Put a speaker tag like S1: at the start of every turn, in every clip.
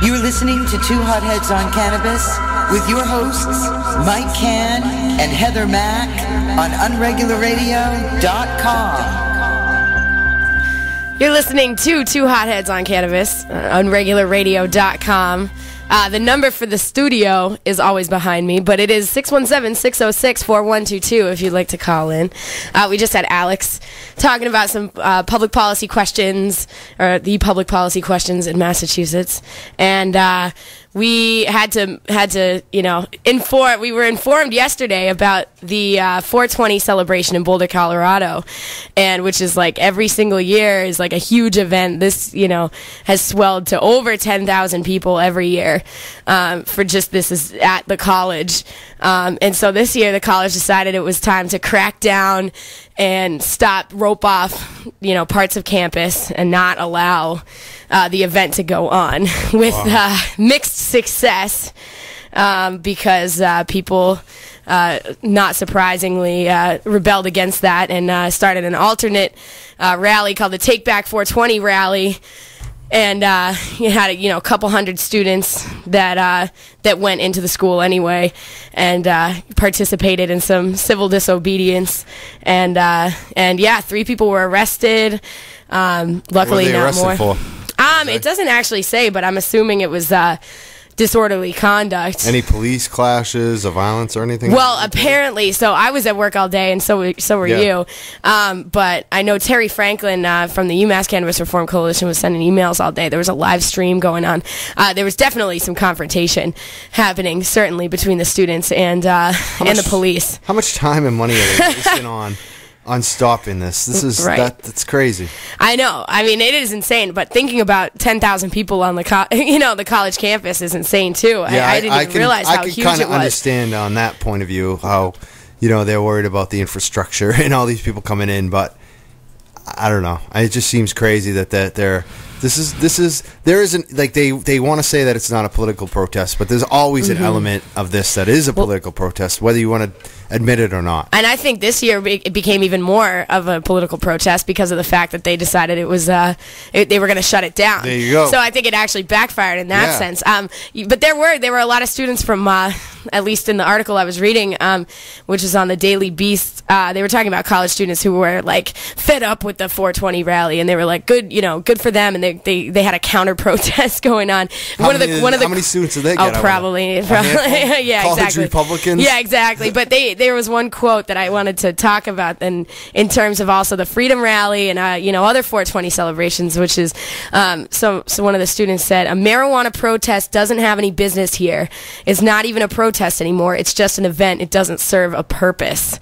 S1: You're listening to Two Hotheads on Cannabis with your hosts, Mike Cann and Heather Mack on unregularradio.com.
S2: You're listening to Two Hotheads on Cannabis on unregularradio.com. The number for the studio is always behind me, but it is 617-606-4122 if you'd like to call in. We just had Alex talking about some public policy questions, or the public policy questions in Massachusetts, and we had to, inform. We were informed yesterday about the 420 celebration in Boulder, Colorado, and which is like every single year is like a huge event. This, has swelled to over 10,000 people every year for just this is at the college. And so this year the college decided it was time to crack down and rope off, parts of campus and not allow the event to go on with mixed success because people, not surprisingly, rebelled against that and started an alternate rally called the Take Back 420 rally. And you had a couple hundred students that went into the school anyway, and participated in some civil disobedience, and 3 people were arrested. Luckily,
S3: what were they
S2: not
S3: arrested
S2: more.
S3: For?
S2: It doesn't actually say, but I'm assuming it was disorderly conduct.
S3: Any police clashes of violence or anything?
S2: Well, apparently. So I was at work all day, and so were you. But I know Terry Franklin from the UMass Cannabis Reform Coalition was sending emails all day. There was a live stream going on. There was definitely some confrontation happening, certainly between the students and the police.
S3: How much time and money are they wasting on stopping this? This is
S2: right.
S3: That's crazy.
S2: I know. I mean, it is insane. But thinking about 10,000 people on the the college campus is insane too.
S3: Yeah,
S2: I didn't even realize how huge it was.
S3: I can kind of understand on that point of view how they're worried about the infrastructure and all these people coming in, but I don't know. It just seems crazy that there isn't like they want to say that it's not a political protest, but there's always an element of this that is a political protest, whether you want to admit it or not.
S2: And I think this year it became even more of a political protest because of the fact that they decided it was they were going to shut it down.
S3: There you go.
S2: So I think it actually backfired in that sense. But there were a lot of students from at least in the article I was reading, which is on the Daily Beast. They were talking about college students who were like fed up with the 420 rally, and they were like, good for them, and they had a counter protest going on.
S3: How many students did they get?
S2: Probably yeah,
S3: college
S2: exactly.
S3: Republicans.
S2: Yeah, exactly. But there was one quote that I wanted to talk about, and in terms of also the Freedom Rally and other 420 celebrations, which is so one of the students said, a marijuana protest doesn't have any business here. It's not even a protest anymore. It's just an event. It doesn't serve a purpose.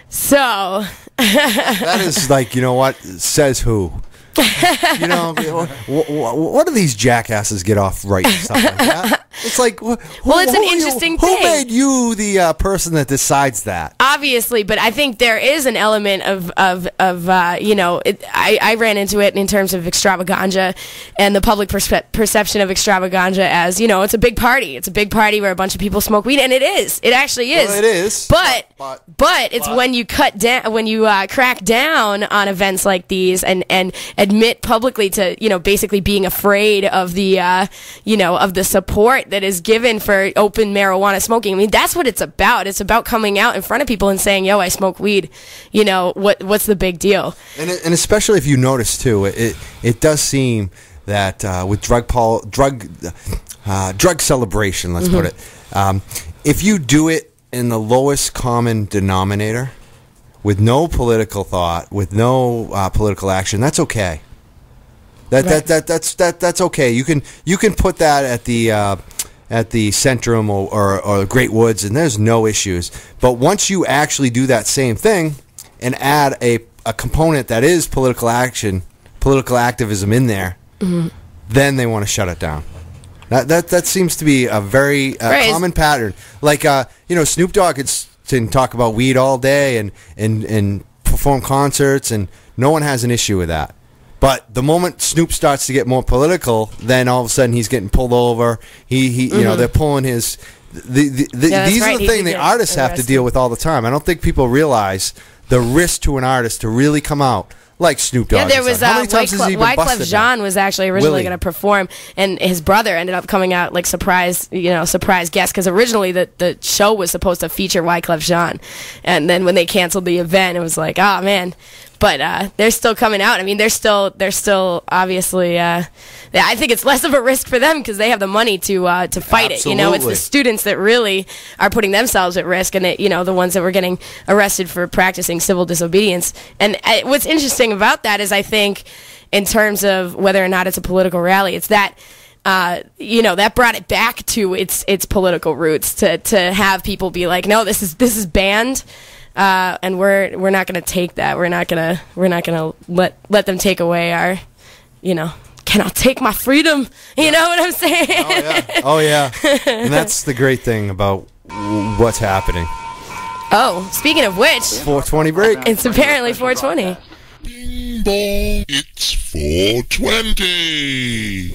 S2: So
S3: that is like, what says who? What do these jackasses get off writing stuff like that? It's like,
S2: it's an interesting thing.
S3: Who made you the person that decides that?
S2: Obviously, but I think there is an element of I ran into it in terms of extravaganza and the public perception of extravaganza as, it's a big party. It's a big party where a bunch of people smoke weed, and it is. It actually is.
S3: Well, it is.
S2: But it's when you crack down on events like these and admit publicly to, basically being afraid of the, of the support that is given for open marijuana smoking. I mean, that's what it's about. It's about coming out in front of people and saying, yo, I smoke weed. What's the big deal? And
S3: especially if you notice, too, it does seem that with drug celebration, let's put it, if you do it in the lowest common denominator, with no political thought, with no political action, that's okay. That's okay. You can put that at the Centrum or Great Woods, and there's no issues. But once you actually do that same thing and add a component that is political action, political activism in there, then they want to shut it down. That seems to be a very common pattern. Like Snoop Dogg can talk about weed all day and perform concerts, and no one has an issue with that. But the moment Snoop starts to get more political, then all of a sudden he's getting pulled over. They're pulling his. These are the things the artists have to deal with all the time. I don't think people realize the risk to an artist to really come out like Snoop Dogg.
S2: Yeah, there was
S3: how many times has he been
S2: Wyclef
S3: busted
S2: Jean was actually originally
S3: Willie.
S2: going to perform, and his brother ended up coming out like surprise guest, because originally the show was supposed to feature Wyclef Jean, and then when they canceled the event, it was like, oh man. But they're still coming out. I mean, they're still obviously. I think it's less of a risk for them because they have the money to fight it. You know, it's the students that really are putting themselves at risk, and the ones that were getting arrested for practicing civil disobedience. And what's interesting about that is, I think, in terms of whether or not it's a political rally, it's that. That brought it back to its political roots to have people be like, no, this is banned. And we're not going to take that. We're not going to let them take away our, cannot take my freedom. You know what I'm saying?
S3: Oh yeah. And that's the great thing about what's happening.
S2: Oh, speaking of which,
S3: 420 break.
S2: It's apparently 420.
S4: Bing bong, it's 420.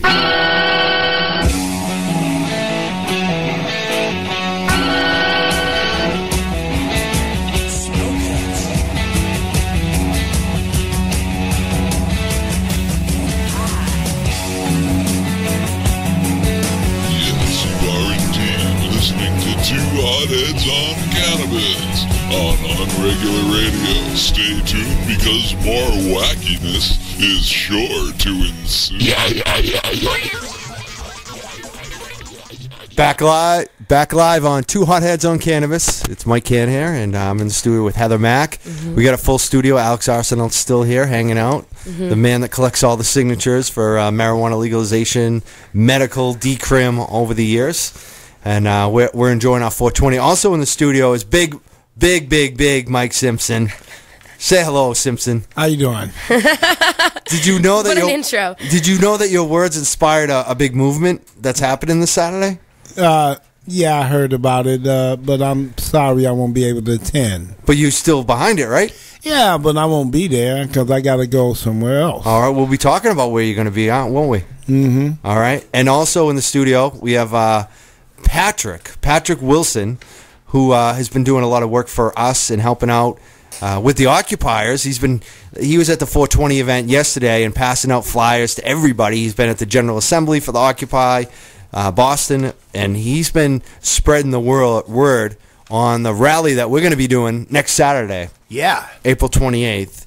S4: Two Hotheads on Cannabis on Unregular Radio. Stay tuned because more wackiness is sure to ensue.
S3: Back live on Two Hotheads on Cannabis. It's Mike Cann here, and I'm in the studio with Heather Mack. We got a full studio. Alex Arsenal's still here, hanging out. The man that collects all the signatures for marijuana legalization, medical, decrim over the years. And we're enjoying our 420. Also in the studio is big Mike Simpson. Say hello, Simpson.
S5: How you doing?
S3: Did you know that
S2: What an intro.
S3: Did you know that your words inspired a big movement that's happening this Saturday?
S5: Yeah, I heard about it, but I'm sorry I won't be able to attend.
S3: But you're still behind it, right?
S5: Yeah, but I won't be there because I got to go somewhere else.
S3: All right, we'll be talking about where you're going to be, won't we?
S5: Mm-hmm.
S3: All right. And also in the studio, we have Patrick Wilson, who has been doing a lot of work for us and helping out with the occupiers. He was at the 420 event yesterday and passing out flyers to everybody. He's been at the General Assembly for the Occupy Boston, and he's been spreading the word on the rally that we're going to be doing next Saturday.
S6: Yeah.
S3: April 28th.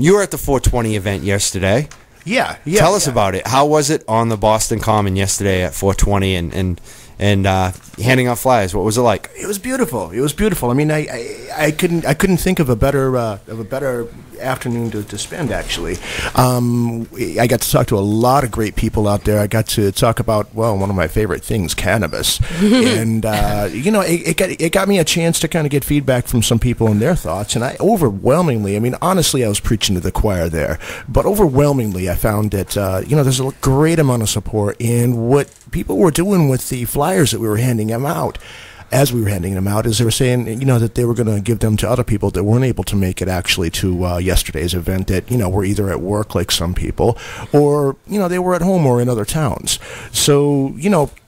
S3: You were at the 420 event yesterday.
S6: Yeah.
S3: Tell us about it. How was it on the Boston Common yesterday at 420 and handing out flyers? What was it like?
S6: It was beautiful. I mean, I couldn't think of a better afternoon to spend. Actually, I got to talk to a lot of great people out there. I got to talk about one of my favorite things, cannabis, and it got me a chance to kind of get feedback from some people and their thoughts. And overwhelmingly, I mean, honestly, I was preaching to the choir there, but overwhelmingly, I found that there's a great amount of support in what people were doing with the flyers that we were handing them out. As we were handing them out, as they were saying, that they were going to give them to other people that weren't able to make it actually to yesterday's event that, were either at work like some people or, they were at home or in other towns. So,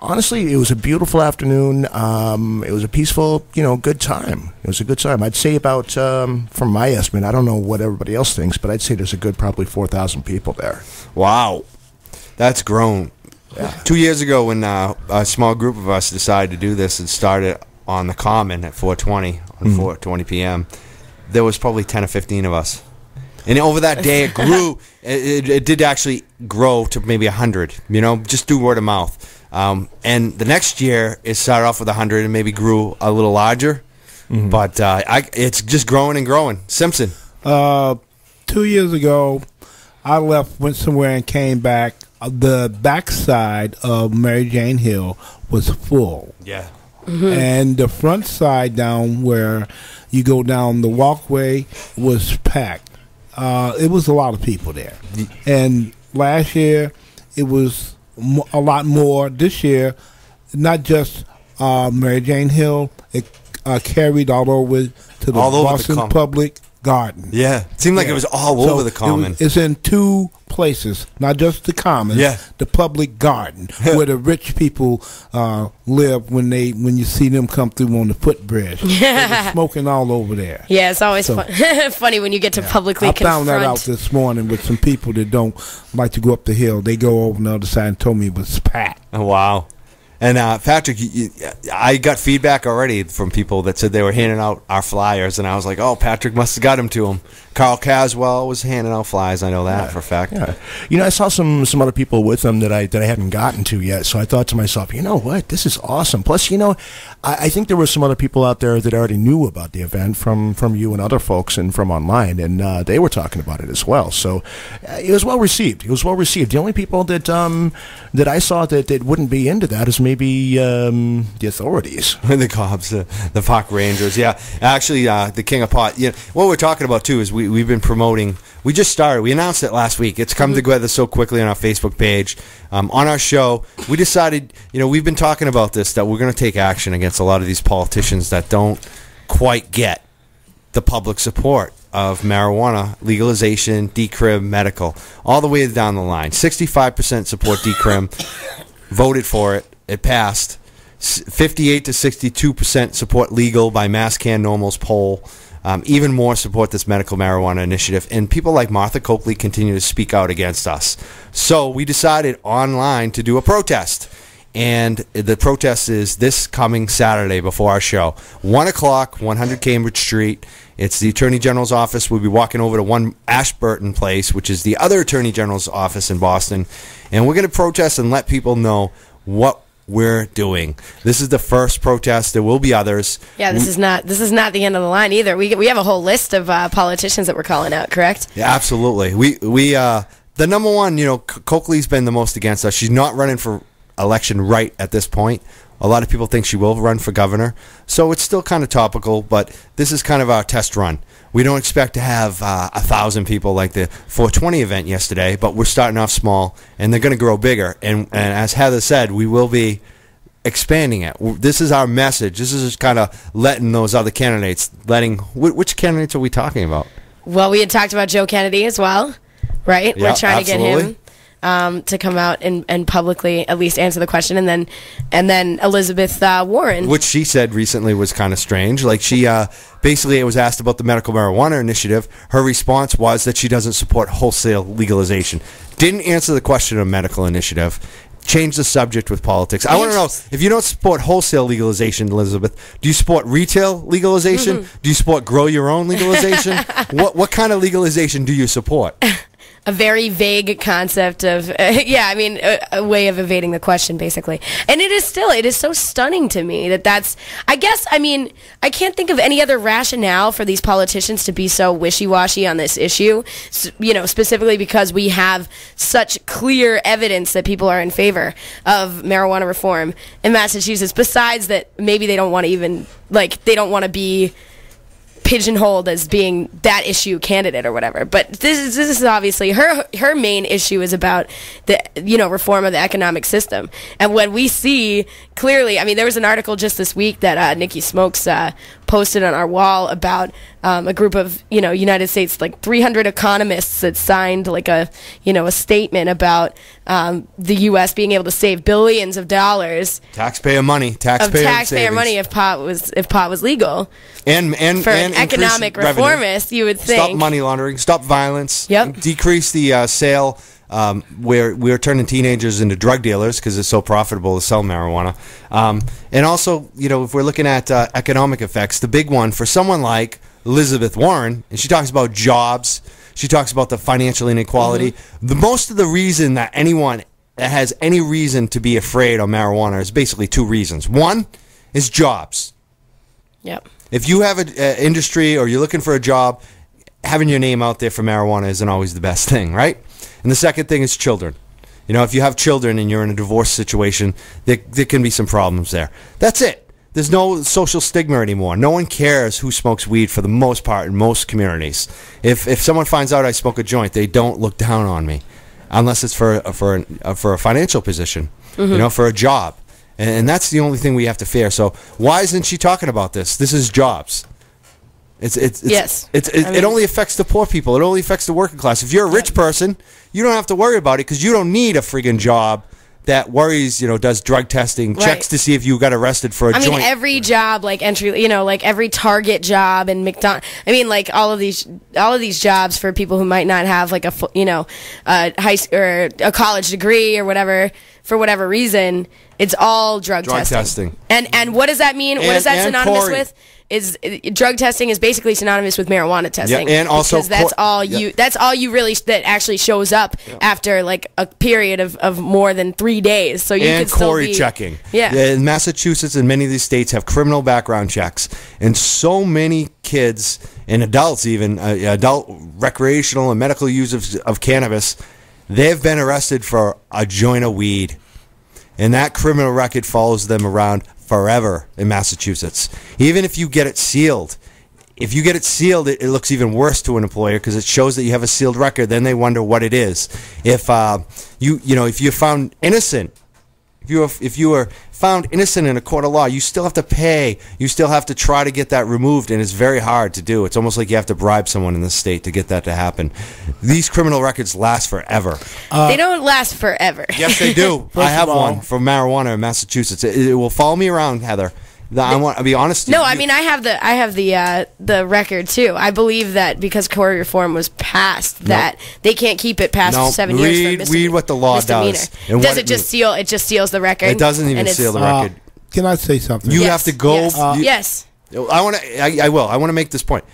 S6: honestly, it was a beautiful afternoon. It was a peaceful, good time. It was a good time. I'd say about, from my estimate, I don't know what everybody else thinks, but I'd say there's a good probably 4,000 people there.
S3: Wow. That's grown. Yeah. 2 years ago when a small group of us decided to do this and started on the Common at 420 on 4:20 p.m., there was probably 10 or 15 of us. And over that day it grew. It did actually grow to maybe 100, just through word of mouth. And the next year it started off with 100 and maybe grew a little larger. But it's just growing and growing. Simpson.
S5: 2 years ago, I went somewhere and came back. The backside of Mary Jane Hill was full.
S3: Yeah.
S5: And the front side down where you go down the walkway was packed. It was a lot of people there. And last year, it was a lot more. This year, not just Mary Jane Hill, it carried all over to the Boston Public garden.
S3: Yeah, it seemed like it was all over the common.
S5: It's in two places, not just the common.
S3: Yeah.
S5: The public garden where the rich people live when you see them come through on the footbridge. They're smoking all over there.
S2: Yeah, it's always funny when you get to publicly
S5: I
S2: confront.
S5: found that out this morning with some people that don't like to go up the hill. They go over on the other side and told me it was packed.
S3: Oh, wow. And Patrick, I got feedback already from people that said they were handing out our flyers, and I was like, "Oh, Patrick must have got them to him." Carl Caswell was handing out flyers. I know that for a fact.
S6: Yeah. I saw some other people with them that I hadn't gotten to yet. So I thought to myself, you know what, this is awesome. Plus, I think there were some other people out there that already knew about the event from you and other folks and from online, and they were talking about it as well. So it was well received. The only people that I saw that wouldn't be into that is maybe the authorities,
S3: the cops, the park rangers. Yeah, actually, the King of Pot. Yeah, what we're talking about too is we've been promoting. We just started. We announced it last week. It's come together so quickly on our Facebook page. On our show, we decided, we've been talking about this, that we're going to take action against a lot of these politicians that don't quite get the public support of marijuana legalization, decrim, medical, all the way down the line. 65% support decrim, voted for it. It passed. 58 to 62% support legal by Mass Cann Normal's poll. Even more support this medical marijuana initiative. And people like Martha Coakley continue to speak out against us. So we decided online to do a protest. And the protest is this coming Saturday before our show. 1 o'clock, 100 Cambridge Street. It's the Attorney General's office. We'll be walking over to 1 Ashburton Place, which is the other Attorney General's office in Boston. And we're going to protest and let people know what we're doing. This is the first protest. There will be others.
S2: Yeah, this is not the end of the line either. We have a whole list of politicians that we're calling out, correct?
S3: Yeah, absolutely. We the number one, Coakley's been the most against us. She's not running for election right at this point. A lot of people think she will run for governor. So it's still kind of topical, but this is kind of our test run. We don't expect to have 1,000 people like the 420 event yesterday, but we're starting off small, and they're going to grow bigger. And as Heather said, we will be expanding it. This is our message. This is just kind of letting those other candidates, which candidates are we talking about?
S2: Well, we had talked about Joe Kennedy as well, right?
S3: Yeah,
S2: we're trying
S3: absolutely.
S2: to get him to come out and publicly at least answer the question, and then Elizabeth Warren,
S3: which she said recently was kind of strange. Like she basically, it was asked about the medical marijuana initiative. Her response was that she doesn't support wholesale legalization. Didn't answer the question of medical initiative. Change the subject with politics. I want to know, if you don't support wholesale legalization, Elizabeth, do you support retail legalization? Mm-hmm. Do you support grow your own legalization? What kind of legalization do you support?
S2: A very vague concept of, a way of evading the question, basically. And it is so stunning to me that's, I can't think of any other rationale for these politicians to be so wishy-washy on this issue, specifically because we have such clear evidence that people are in favor of marijuana reform in Massachusetts, besides that maybe they don't want to even, they don't want to be pigeonholed as being that issue candidate or whatever. But this is obviously her main issue is about the reform of the economic system. And when we see clearly, there was an article just this week that Nikki Smokes posted on our wall about a group of United States 300 economists that signed a statement about the U.S. being able to save billions of dollars
S3: taxpayer money
S2: if pot was legal
S3: and
S2: for an economic reformist. You would think
S3: stop money laundering, stop violence, decrease the sale. We're turning teenagers into drug dealers because it's so profitable to sell marijuana. And also, if we're looking at economic effects, the big one for someone like Elizabeth Warren, and she talks about jobs, she talks about the financial inequality. Mm-hmm. Most of the reason that anyone that has any reason to be afraid of marijuana is basically two reasons. One is jobs. Yep. If you have an industry or you're looking for a job, having your name out there for marijuana isn't always the best thing, right? And the second thing is children. If you have children and you're in a divorce situation, there can be some problems there. That's it. There's no social stigma anymore. No one cares who smokes weed for the most part in most communities. If someone finds out I smoke a joint, they don't look down on me, unless it's for a financial position, mm-hmm. For a job. And that's the only thing we have to fear. So why isn't she talking about this? This is jobs. It only affects the poor people. It only affects the working class. If you're a rich person, you don't have to worry about it because you don't need a friggin' job that worries, does drug testing, checks to see if you got arrested for a joint.
S2: I mean, every job, like entry, like every Target job and McDonald's. I mean, like all of these jobs for people who might not have like a high or a college degree or whatever, for whatever reason, it's all drug testing. And what does that mean? What is that synonymous with? Drug testing is basically synonymous with marijuana testing.
S3: Yeah, and also
S2: because that's all you really that actually shows up after like a period of more than 3 days. So you
S3: and
S2: could still
S3: Corey
S2: be
S3: checking.
S2: Yeah.
S3: In Massachusetts and many of these states have criminal background checks, and so many kids and adults, even adult recreational and medical use of cannabis, they've been arrested for a joint of weed, and that criminal record follows them around forever in Massachusetts. Even if you get it sealed, it looks even worse to an employer because it shows that you have a sealed record. Then they wonder what it is. If if you're found innocent, if you were found innocent in a court of law, you still have to pay. You still have to try to get that removed, and it's very hard to do. It's almost like you have to bribe someone in the state to get that to happen. These criminal records last forever.
S2: They don't last forever.
S3: Yes, they do. I have one for marijuana in Massachusetts. It will follow me around, Heather. I want to be honest.
S2: No, I mean I have the record too. I believe that because Corey reform was passed, that they can't keep it past 7 years.
S3: Read what the law does.
S2: And does it just seal? It just seals the record.
S3: It doesn't even seal the record.
S5: Can I say something?
S3: You have to go.
S2: Yes.
S3: I want to. I will. I want to make this point.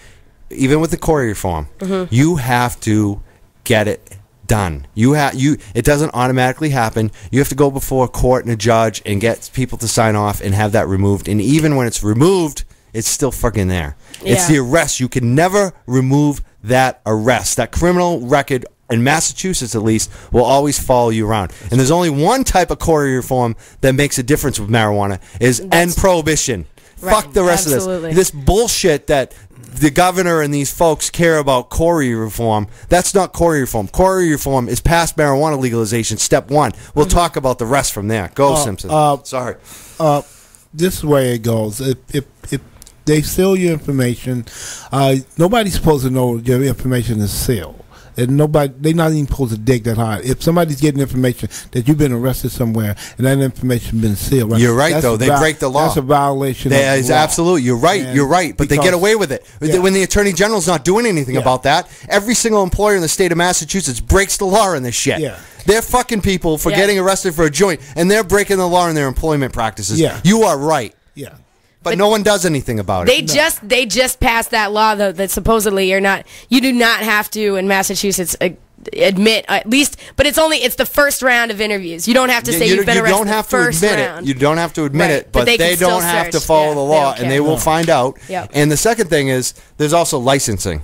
S3: Even with the Corey reform, you have to get it done. It doesn't automatically happen. You have to go before a court and a judge and get people to sign off and have that removed. And even when it's removed, it's still fucking there. Yeah. It's the arrest. You can never remove that arrest. That criminal record in Massachusetts, at least, will always follow you around. And there's only one type of Corey reform that makes a difference with marijuana is end prohibition. Right. Fuck the rest of this. This bullshit that the governor and these folks care about Corey reform. That's not Corey reform. Corey reform is past marijuana legalization, step one. We'll talk about the rest from there. Go, Simpson. Sorry.
S5: This is the way it goes. If they seal your information, nobody's supposed to know your information is sealed. And they're not even supposed to dig that hard. If somebody's getting information that you've been arrested somewhere and that information's been sealed, right?
S3: You're right, though. They break the law.
S5: That's a violation of the law.
S3: Absolutely. You're right. But they get away with it. Yeah. When the Attorney General's not doing anything about that, every single employer in the state of Massachusetts breaks the law in this shit. Yeah. They're fucking people for getting arrested for a joint, and they're breaking the law in their employment practices. Yeah. You are right. Yeah. But no one does anything about it.
S2: They just passed that law though that supposedly you do not have to in Massachusetts admit at least, but it's the first round of interviews. You don't have to say you've been arrested the first round.
S3: You don't have to admit it, but they don't have to follow the law, and they will find out. Yep. And the second thing is there's also licensing.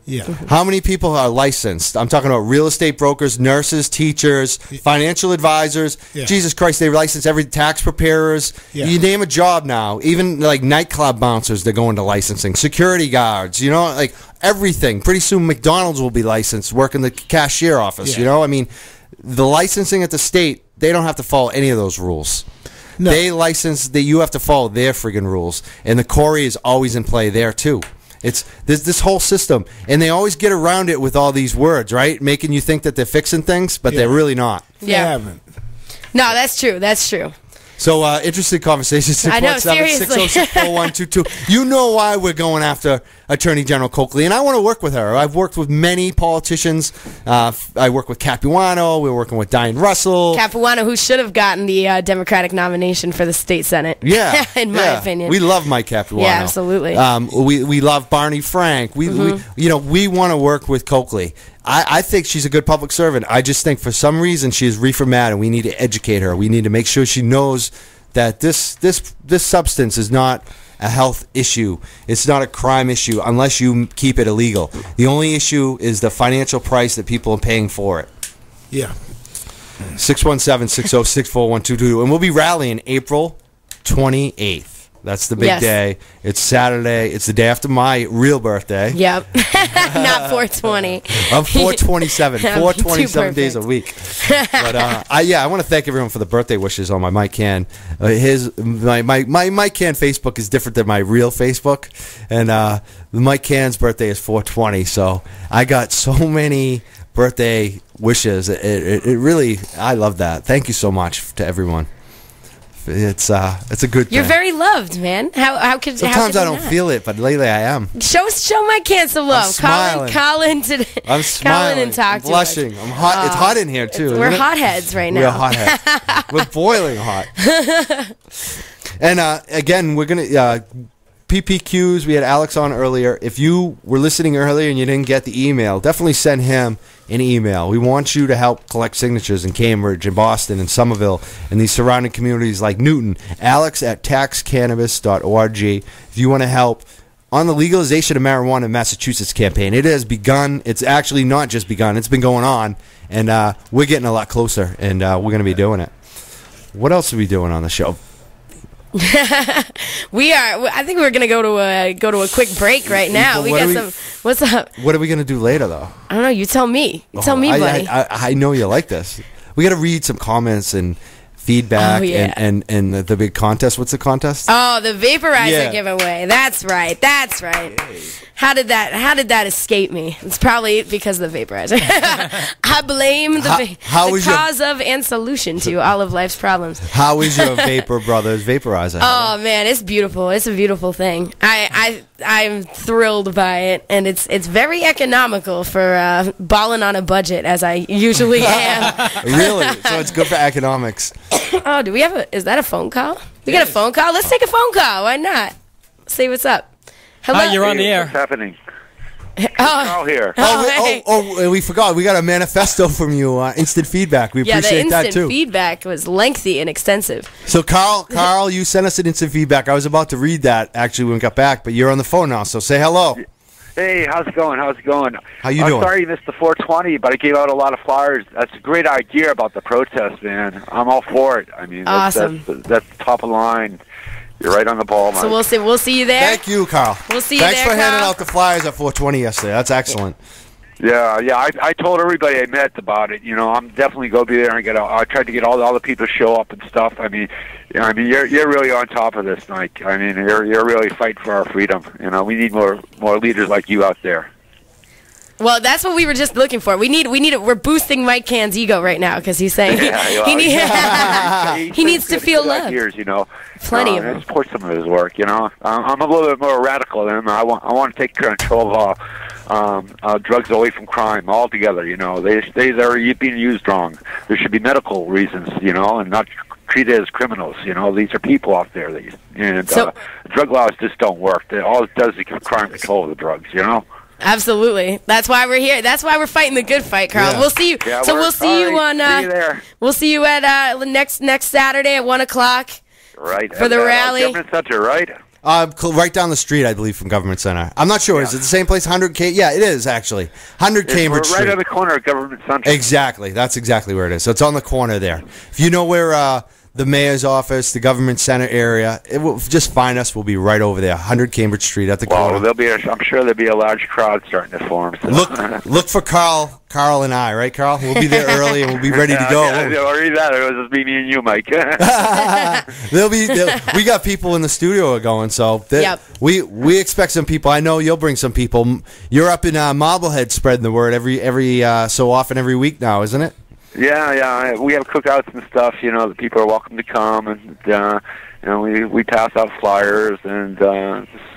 S3: Yeah. How many people are licensed? I'm talking about real estate brokers, nurses, teachers, financial advisors. Yeah. Jesus Christ, they license every tax preparers. Yeah. You name a job now. Even like nightclub bouncers, they're going to licensing. Security guards, like everything. Pretty soon McDonald's will be licensed, work in the cashier office. Yeah. I mean, the licensing at the state, they don't have to follow any of those rules. No. They license that you have to follow their friggin' rules. And the Corey is always in play there too. It's this whole system, and they always get around it with all these words, right? Making you think that they're fixing things, but they're really not.
S2: Yeah. They haven't. No, that's true. That's true.
S3: So, interesting conversation. 617-606-4122. You know why we're going after Attorney General Coakley, and I want to work with her. I've worked with many politicians. I work with Capuano. We're working with Diane Russell.
S2: Capuano, who should have gotten the Democratic nomination for the state Senate.
S3: Yeah.
S2: in my opinion.
S3: We love Mike Capuano.
S2: Yeah, absolutely.
S3: We love Barney Frank. We want to work with Coakley. I think she's a good public servant. I just think for some reason she is reefer mad, and we need to educate her. We need to make sure she knows that this substance is not a health issue. It's not a crime issue unless you keep it illegal. The only issue is the financial price that people are paying for it.
S5: Yeah.
S3: 617-606-4122. And we'll be rallying April 28th. That's the big
S2: Yes.
S3: day. It's Saturday. It's the day after my real birthday.
S2: Yep. Not 420.
S3: I'm 427.
S2: Too
S3: 427 days a
S2: perfect.
S3: week. But I want to thank everyone for the birthday wishes on my Mike Cann. My Mike Cann Facebook is different than my real Facebook, and Mike Cann's birthday is 420. So I got so many birthday wishes. It really, I love that. Thank you so much to everyone. It's a good thing.
S2: You're very loved, man. How could
S3: Sometimes
S2: how
S3: I
S2: could
S3: don't
S2: you
S3: feel it, but lately I am.
S2: not? Show Mike Cann some love.
S3: smiling.
S2: Colin today.
S3: I'm smiling.
S2: Colin and talk
S3: I'm
S2: to
S3: blushing.
S2: us.
S3: I'm hot. It's hot in here too.
S2: We're
S3: isn't it?
S2: hotheads right now.
S3: We're hotheads. We're boiling hot. And again, we're gonna PPQs. We had Alex on earlier. If you were listening earlier and you didn't get the email, definitely send him an email. We want you to help collect signatures in Cambridge and Boston and Somerville and these surrounding communities like Newton. Alex at taxcannabis.org. If you want to help on the legalization of marijuana in Massachusetts campaign, it has begun. It's actually not just begun. It's been going on, and we're getting a lot closer, and we're going to be doing it. What else are we doing on the show?
S2: We are. I think we're gonna go to a quick break right now. We got some. What's up?
S3: What are we going to do later, though?
S2: I don't know. You tell me. You tell me, buddy.
S3: I know you like this. We got to read some comments and feedback and the big contest. What's the contest?
S2: Oh, the vaporizer
S3: Yeah.
S2: giveaway. That's right. That's right. How did that escape me? It's probably because of the vaporizer. I blame the cause of and solution to all of life's problems.
S3: How is your Vapor Brothers vaporizer?
S2: Oh man, it's beautiful. It's a beautiful thing. I'm thrilled by it, and it's very economical for balling on a budget as I usually am.
S3: Really? So it's good for economics.
S2: Oh, do we have is that a phone call? We got a phone call? Let's take a phone call. Why not? Say what's up. Hello.
S7: Hi, you're on the air.
S8: What's happening?
S2: Oh,
S8: Carl here.
S2: hey.
S3: We forgot. We got a manifesto from you. Instant feedback. We
S2: Yeah, the
S3: appreciate that
S2: instant
S3: too.
S2: feedback was lengthy and extensive.
S3: So Carl, you sent us an instant feedback. I was about to read that actually when we got back, but you're on the phone now. So say hello.
S8: Hey, how's it going? How
S3: you doing?
S8: I'm sorry you missed the 420, but I gave out a lot of flyers. That's a great idea about the protest, man. I'm all for it. I mean,
S2: Awesome.
S8: That's top of the line. You're right on the ball, Mike.
S2: So we'll see you there.
S3: Thank you, Carl.
S2: We'll see you
S3: Thanks
S2: there,
S3: for handing
S2: Carl.
S3: out the flyers at 420 yesterday. That's excellent.
S8: Yeah. I told everybody I met about it. You know, I'm definitely go be there and I tried to get all the people to show up and stuff. I mean, you're really on top of this, Mike. I mean, you're really fighting for our freedom. You know, we need more leaders like you out there.
S2: Well, that's what we were just looking for. We need it. We're boosting Mike Cann's ego right now because he's saying he needs to feel loved.
S8: Years, you know,
S2: Plenty of
S8: I
S2: them.
S8: support some of his work. You know, I'm a little bit more radical than him. I want to take control of drugs away from crime altogether. You know, they're being used wrong. There should be medical reasons, you know, and not treated as criminals. You know, these are people out there. Drug laws just don't work. All it does is give crime control of the drugs. You know.
S2: Absolutely. That's why we're here. That's why we're fighting the good fight, Carl.
S3: Yeah.
S2: We'll see you.
S8: Yeah,
S2: we'll see you on.
S8: See you there.
S2: We'll see you at next Saturday at 1:00.
S8: Right.
S2: For the rally.
S8: Government Center, right?
S3: Right down the street, I believe, from Government Center. I'm not sure. Is it the same place? 100K? Yeah, it is actually. 100 Cambridge
S8: We're right
S3: Street.
S8: on the corner of Government Center.
S3: Exactly. That's exactly where it is. So it's on the corner there. If you know where the mayor's office, the Government Center area, it will just find us. We'll be right over there, 100 Cambridge Street at the corner.
S8: Well, I'm sure there'll be a large crowd starting to form. So.
S3: Look for Carl and I, right, Carl? We'll be there early and we'll be ready to go.
S8: Or read that. It was just me and you, Mike.
S3: We got people in the studio going, so we expect some people. I know you'll bring some people. You're up in Marblehead spreading the word every so often every week now, isn't it?
S8: Yeah. We have cookouts and stuff. You know, the people are welcome to come, and you know, we pass out flyers and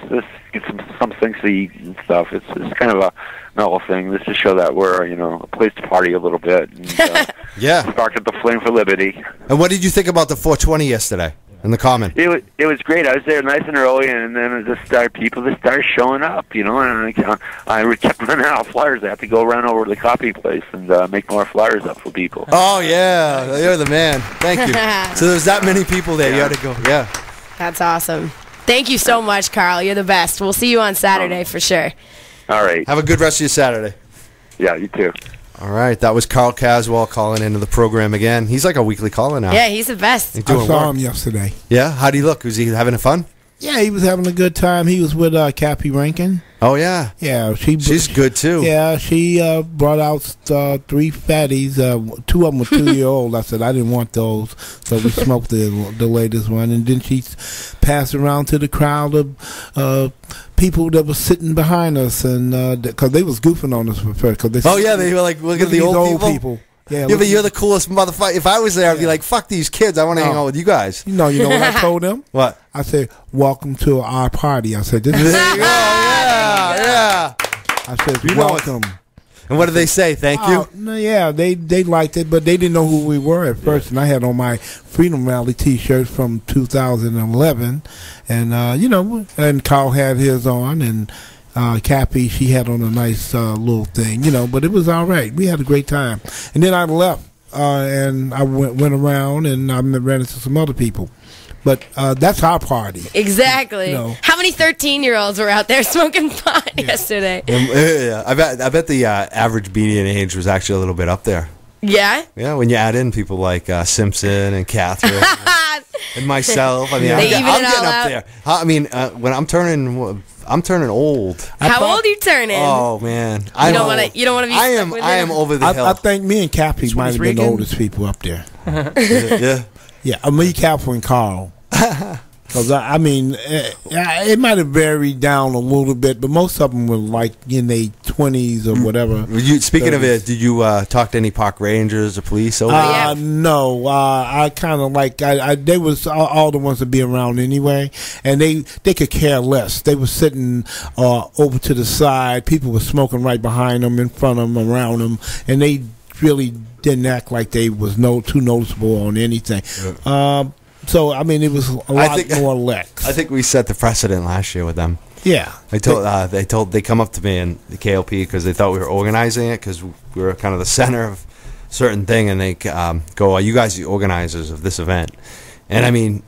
S8: just get some things to eat and stuff. It's kind of a mellow thing. Let's just show that we're a place to party a little bit. And, spark up the flame for liberty.
S3: And what did you think about the 420 yesterday in the Common?
S8: It was great. I was there nice and early, and then people just started showing up, you know, and I kept running out of flyers. I have to go run over to the coffee place and make more flyers up for people.
S3: Oh, yeah. You're the man. Thank you. So there's that many people there. You had to go. Yeah.
S2: That's awesome. Thank you so much, Carl. You're the best. We'll see you on Saturday for sure.
S8: All right.
S3: Have a good rest of your Saturday.
S8: Yeah, you too.
S3: All right. That was Carl Caswell calling into the program again. He's like a weekly caller now.
S2: Yeah, he's the best.
S3: He's doing
S5: I saw
S3: work.
S5: him yesterday.
S3: Yeah? How'd he look? Was he having fun?
S5: Yeah, he was having a good time. He was with Cappy Rankin.
S3: Oh yeah,
S5: Yeah,
S3: she's good too.
S5: Yeah, she brought out 3 fatties. 2 of them were 2-year-old. I said I didn't want those, so we smoked the latest one. And then she passed around to the crowd of people that was sitting behind us, and because they was goofing on us for first. They
S3: were like, look at the old people.
S5: Yeah,
S3: but you're the coolest motherfucker. If I was there, I'd be like, fuck these kids. I want to hang out with you guys.
S5: You know what I told them?
S3: What?
S5: I said, welcome to our party. I said, this is
S3: There you go. Yeah.
S5: I said, welcome.
S3: And what did they say? Thank you?
S5: No, yeah, they liked it, but they didn't know who we were at first. And I had on my Freedom Rally T-shirt from 2011. And, and Carl had his on. And Cappy, she had on a nice little thing, but it was all right. We had a great time. And then I left, and I went around, and I ran into some other people. But that's our party.
S2: Exactly. How many 13-year-olds were out there smoking pot yesterday?
S3: Yeah. I bet the average median age was actually a little bit up there.
S2: Yeah?
S3: Yeah, when you add in people like Simpson and Catherine and myself. I mean, I'm getting up there. I mean, when I'm turning old.
S2: How old are you turning?
S3: Oh man,
S2: you don't want to be.
S3: I am over the hill.
S5: I think me and Cappy might have been the oldest people up there. Yeah. Me, Cappy, and Carl. Because it might have varied down a little bit, but most of them were like in their 20s or whatever.
S3: Speaking of it, did you talk to any park rangers or police over there?
S5: No, I kind of like they was all the ones that be around anyway, and they could care less. They were sitting over to the side. People were smoking right behind them, in front of them, around them, and they really didn't act like they was too noticeable on anything. So it was a lot more lax.
S3: I think we set the precedent last year with them.
S5: Yeah,
S3: they come up to me in the KLP because they thought we were organizing it because we were kind of the center of a certain thing, and they go, "Are you guys the organizers of this event?" And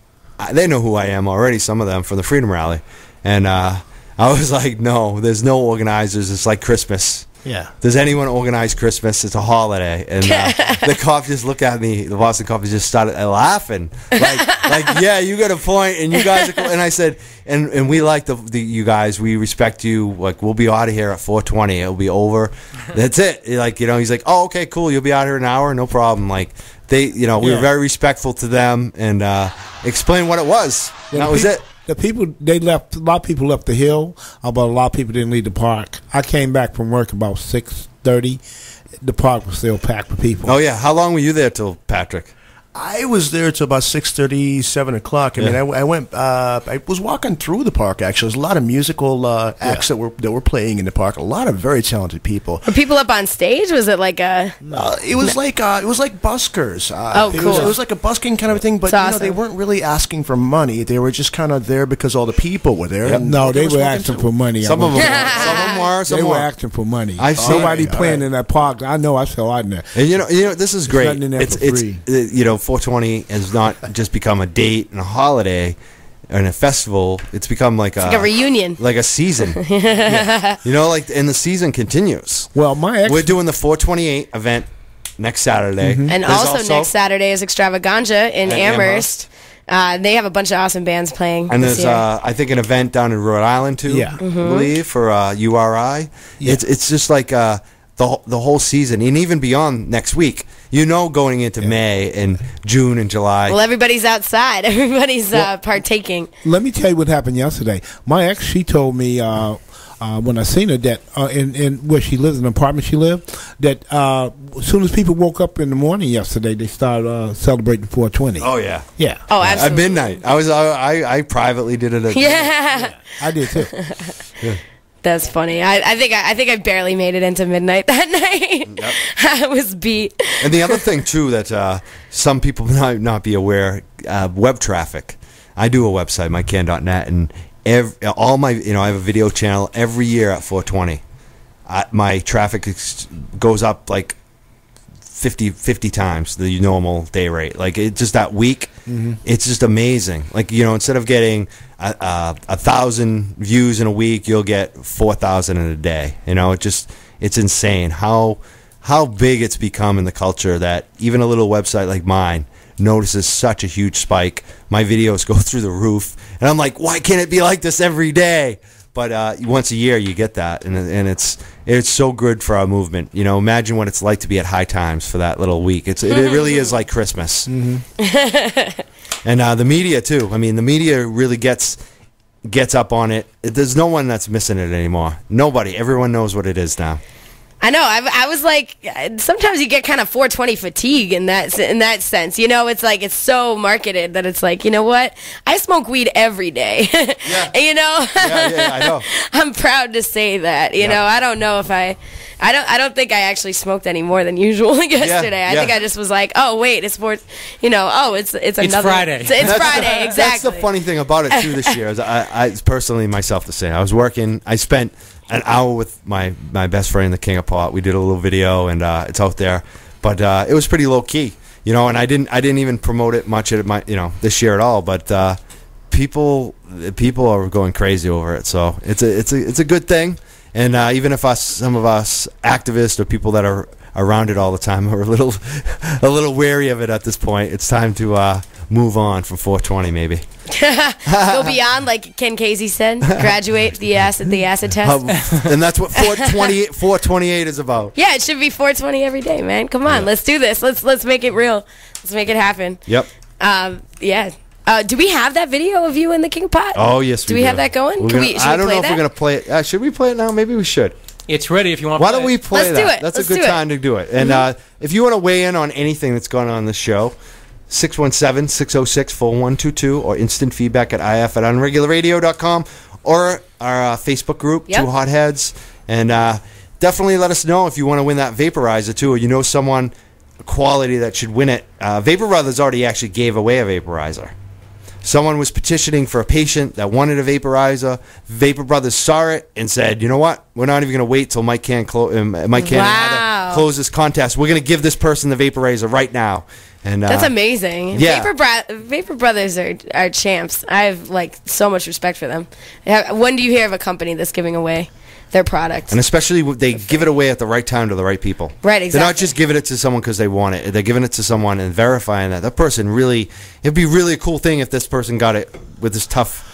S3: they know who I am already. Some of them from the Freedom Rally, and I was like, "No, there's no organizers. It's like Christmas."
S5: Yeah.
S3: Does anyone organize Christmas? It's a holiday. And the cop just looked at me. The Boston cop just started laughing. Like, yeah, you got a point. And you guys are cool. And I said, and we like you guys. We respect you. Like, we'll be out of here at 4:20. It'll be over. That's it. Like, he's like, oh, okay, cool. You'll be out here in an hour. No problem. Like, we were very respectful to them and explained what it was. And that was it.
S5: The people, they left, a lot of people left the hill, but a lot of people didn't leave the park. I came back from work about 6:30. The park was still packed with people.
S3: Oh, yeah. How long were you there till, Patrick?
S6: I was there till about 6:30, 7 o'clock. I went. I was walking through the park. Actually, there's a lot of musical acts that were playing in the park. A lot of very talented people.
S2: Were people up on stage? Was it like a?
S6: It was like buskers.
S2: Cool.
S6: It was like a busking kind of thing, but
S2: awesome.
S6: They weren't really asking for money. They were just kind of there because all the people were there.
S5: Yep. No, they were asking for money.
S3: Some of them were.
S5: They were asking for money.
S3: Nobody
S5: playing in that park. I know. I saw it in there.
S3: And this is great.
S5: It's free.
S3: 420 has not just become a date and a holiday and a festival. It's become like
S2: a reunion,
S3: like a season. Yeah. And the season continues.
S5: Well,
S3: we're doing the 428 event next Saturday,
S2: and also next Saturday is Extravaganza in Amherst. They have a bunch of awesome bands playing.
S3: And there's I think an event down in Rhode Island too.
S5: Yeah,
S3: I believe for URI. Yeah. It's just like the whole season, and even beyond next week. Going into May and June and July.
S2: Well, everybody's outside. Everybody's partaking.
S5: Let me tell you what happened yesterday. My ex, she told me when I seen her that in where she lives, in the apartment she lived, that as soon as people woke up in the morning yesterday, they started celebrating 420.
S3: Oh yeah,
S2: yeah. Oh, absolutely.
S3: At midnight, I privately did it.
S2: Yeah,
S5: I did too.
S3: Yeah.
S2: That's funny. I think I barely made it into midnight that night. Yep. I was beat.
S3: And the other thing too that some people might not be aware, web traffic. I do a website, mycann.net, and all my I have a video channel every year at 420. My traffic goes up like 50 times the normal day rate. Like it's just that week, it's just amazing. Like instead of getting 1,000 views in a week, you'll get 4,000 in a day. It's insane how big it's become in the culture that even a little website like mine notices such a huge spike. My videos go through the roof, and I'm like, why can't it be like this every day? But once a year, you get that, and it's so good for our movement. You know, imagine what it's like to be at High Times for that little week. It really is like Christmas. Mm-hmm. And the media too. I mean, the media really gets up on it. There's no one that's missing it anymore. Nobody. Everyone knows what it is now.
S2: I know. I was like, sometimes you get kind of 420 fatigue in that sense. You know, it's like it's so marketed that it's like, you know what? I smoke weed every day. Yeah. You know.
S3: Yeah, I know.
S2: I'm proud to say that. You know, I don't know if I don't think I actually smoked any more than usual yesterday. I think I just was like, oh wait, it's more. You know, oh it's another
S7: Friday.
S2: It's Friday. Exactly.
S3: That's the funny thing about it too. This year, is I personally myself to say, I was working. I spent an hour with my best friend, the King of Pot. We did a little video, and it's out there, but it was pretty low key, you know. And I didn't even promote it much at this year at all. But people are going crazy over it, so it's a good thing. And even if some of us activists or people that are around it all the time are a little wary of it at this point, it's time to move on from 420 maybe.
S2: Go beyond, like Ken Casey said, graduate the acid test.
S3: And that's what 428 is about.
S2: Yeah, it should be 420 every day, man. Come on, let's do this. Let's make it real. Let's make it happen.
S3: Yep.
S2: Yeah. Do we have that video of you in the King of Pot?
S3: Oh yes,
S2: do we have that going?
S3: I don't know if we're gonna play it. Should we play it now? Maybe we should.
S7: It's ready if you want.
S3: Why don't we play that?
S2: Let's do it.
S3: That's a good time to do it. And if you want to weigh in on anything that's going on the show, 617-606-4122 or instant feedback at if@unregularradio.com or our Facebook group, Two Hotheads. And definitely let us know if you want to win that vaporizer too, or you know someone quality that should win it. Vapor Brothers already actually gave away a vaporizer. Someone was petitioning for a patient that wanted a vaporizer. Vapor Brothers saw it and said, you know what? We're not even going to wait till Mike Cann close this contest. We're going to give this person the vaporizer right now. And
S2: that's amazing.
S3: Yeah.
S2: Vapor Brothers are champs. I have like so much respect for them. When do you hear of a company that's giving away their product?
S3: And especially they give it away at the right time to the right people.
S2: Right, exactly.
S3: They're not just giving it to someone because they want it. They're giving it to someone and verifying that person really. It'd be really a cool thing if this person got it with this tough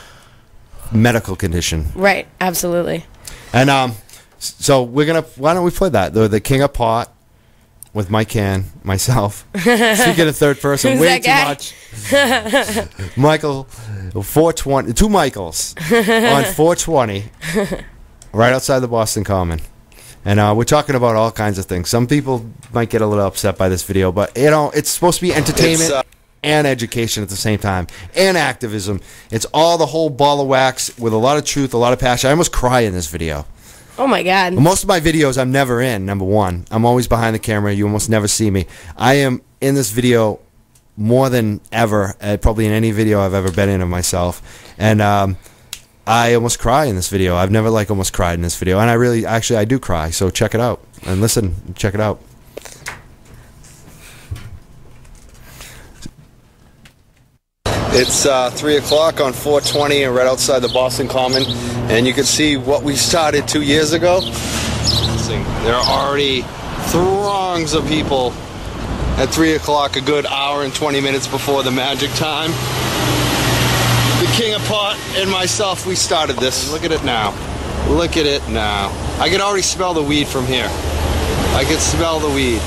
S3: medical condition.
S2: Right, absolutely.
S3: And so why don't we play that? The King of Pot with Mike Cann, myself. Speaking of third person, way too much. Michael, 420, two Michaels on 420. Right outside the Boston Common. And we're talking about all kinds of things. Some people might get a little upset by this video, but you know, it's supposed to be entertainment and education at the same time, and activism. It's all the whole ball of wax with a lot of truth, a lot of passion. I almost cry in this video.
S2: Oh my God.
S3: Most of my videos I'm never in, number one. I'm always behind the camera. You almost never see me. I am in this video more than ever, probably in any video I've ever been in of myself. And I almost cry in this video. I've never almost cried in this video, and I do cry. So check it out and listen. Check it out. It's 3 o'clock on 420 and right outside the Boston Common, and you can see what we started 2 years ago. There are already throngs of people at 3 o'clock, a good hour and 20 minutes before the magic time. The King of Pot and myself, we started this. Look at it now. Look at it now. I can already smell the weed from here. I can smell the weed.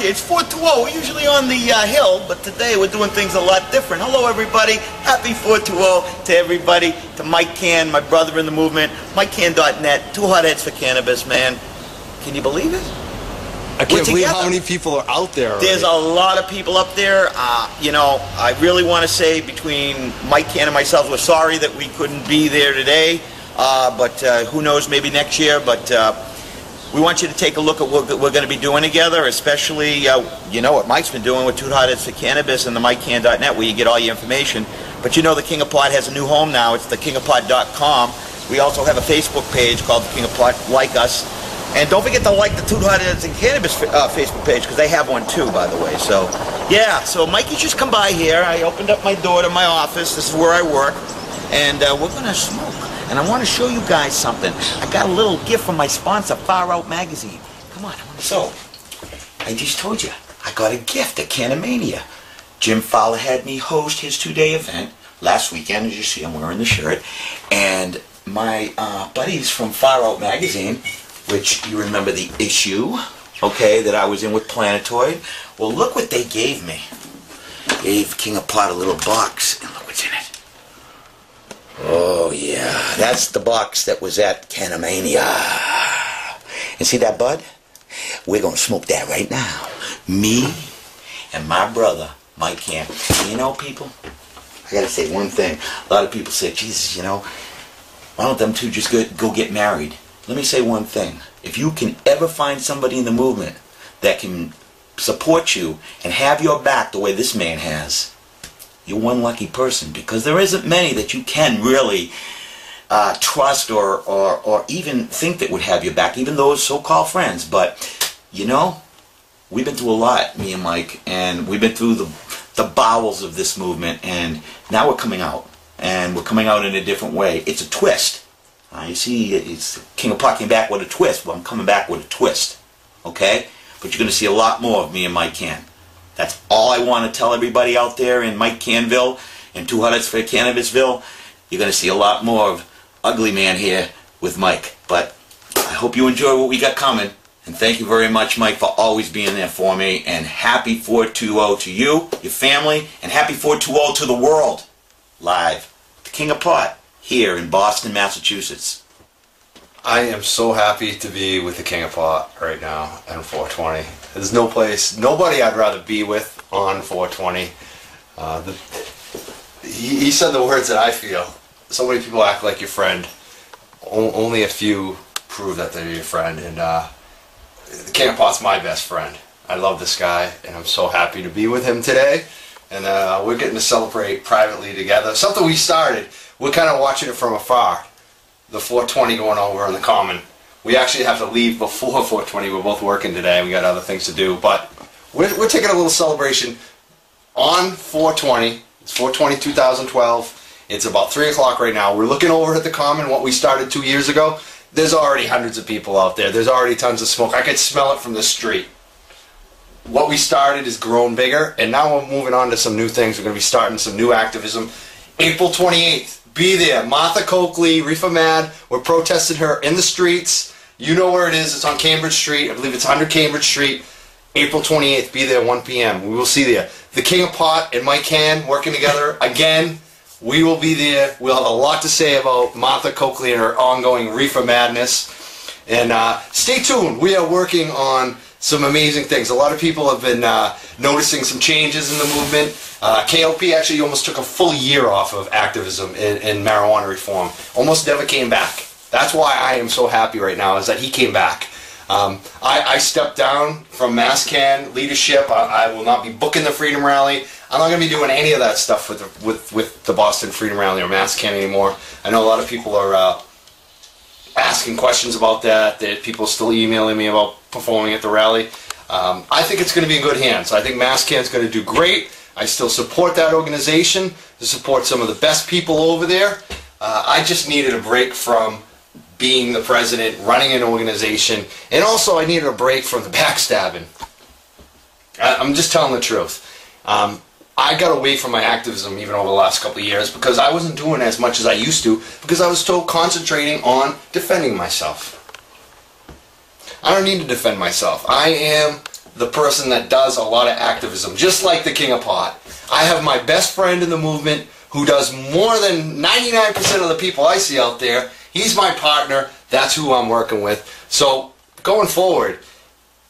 S9: It's 420. We're usually on the hill, but today we're doing things a lot different. Hello, everybody. Happy 420 to everybody. To Mike Cann, my brother in the movement. MikeCann.net. Two Hotheads for Cannabis, man. Can you believe it?
S3: I can't believe how many people are out there already.
S9: There's a lot of people up there. You know, I really want to say between Mike Cann and myself, we're sorry that we couldn't be there today. But who knows, maybe next year. But We want you to take a look at what we're going to be doing together, especially, you know, what Mike's been doing with Two Hotheads for Cannabis and the MikeCann.net, where you get all your information. But you know the King of Pot has a new home now. It's thekingofpot.com. We also have a Facebook page called The King of Pot. Like us. And don't forget to like the Two Hotheads and Cannabis Facebook page, because they have one too, by the way. So, yeah, so Mikey just come by here. I opened up my door to my office. This is where I work. And we're going to smoke. And I want to show you guys something. I got a little gift from my sponsor, Far Out Magazine. Come on. So, I just told you, I got a gift at Cannamania. Jim Fowler had me host his 2-day event last weekend. As you see, I'm wearing the shirt. And my buddies from Far Out Magazine, which you remember the issue, okay, that I was in with Planetoid. Well, look what they gave me. Gave King of Pot a little box, and look what's in it. Oh, yeah, that's the box that was at Cannamania. And see that bud? We're going to smoke that right now. Me and my brother, Mike Cann. You know, people, I got to say one thing. A lot of people say, Jesus, you know, why don't them two just go get married? Let me say one thing. If you can ever find somebody in the movement that can support you and have your back the way this man has, you're one lucky person, because there isn't many that you can really trust or even think that would have your back, even those so-called friends. But, you know, we've been through a lot, me and Mike, and we've been through the bowels of this movement, and now we're coming out. And we're coming out in a different way. It's a twist. You see, it's King of Pot came back with a twist. Well, I'm coming back with a twist. Okay? But you're going to see a lot more of me and Mike Cann. That's all I want to tell everybody out there in Mike Cannville and Two Hotheads for Cannabisville. You're going to see a lot more of Ugly Man here with Mike. But I hope you enjoy what we got coming. And thank you very much, Mike, for always being there for me. And happy 420 to you, your family, and happy 420 to the world. Live. The King of Pot. Here in Boston, Massachusetts.
S3: I am so happy to be with the King of Pot right now on 420. There's no place, nobody I'd rather be with on 420. He said the words that I feel. So many people act like your friend. Only a few prove that they're your friend. And the King of Pot's my best friend. I love this guy, and I'm so happy to be with him today. And we're getting to celebrate privately together. Something we started. We're kind of watching it from afar. The 420 going over in the common. We actually have to leave before 420. We're both working today. We got other things to do. But we're taking a little celebration on 420. It's 420-2012. It's about 3 o'clock right now. We're looking over at the common, what we started 2 years ago. There's already hundreds of people out there. There's already tons of smoke. I could smell it from the street. What we started has grown bigger, and now we're moving on to some new things. We're going to be starting some new activism. April 28th, be there. Martha Coakley, Reefer Mad, we're protesting her in the streets. You know where it is. It's on Cambridge Street. I believe it's 100 Cambridge Street. April 28th, be there, 1 p.m. We will see you there. The King of Pot and Mike Cann working together again. We will be there. We'll have a lot to say about Martha Coakley and her ongoing Reefer madness. And stay tuned. We are working on some amazing things. A lot of people have been noticing some changes in the movement. KOP actually almost took a full year off of activism in marijuana reform. Almost never came back. That's why I am so happy right now, is that he came back. I stepped down from MassCann leadership. I will not be booking the Freedom Rally. I'm not going to be doing any of that stuff with the Boston Freedom Rally or MassCann anymore. I know a lot of people are asking questions about that. People are still emailing me about performing at the rally. I think it's going to be in good hands. I think MassCann is going to do great. I still support that organization, to support some of the best people over there. I just needed a break from being the president, running an organization, and also I needed a break from the backstabbing. I'm just telling the truth. I got away from my activism even over the last couple of years because I wasn't doing as much as I used to, because I was still concentrating on defending myself. I don't need to defend myself. I am the person that does a lot of activism, just like the King of Pot. I have my best friend in the movement who does more than 99% of the people I see out there. He's my partner. That's who I'm working with. So going forward,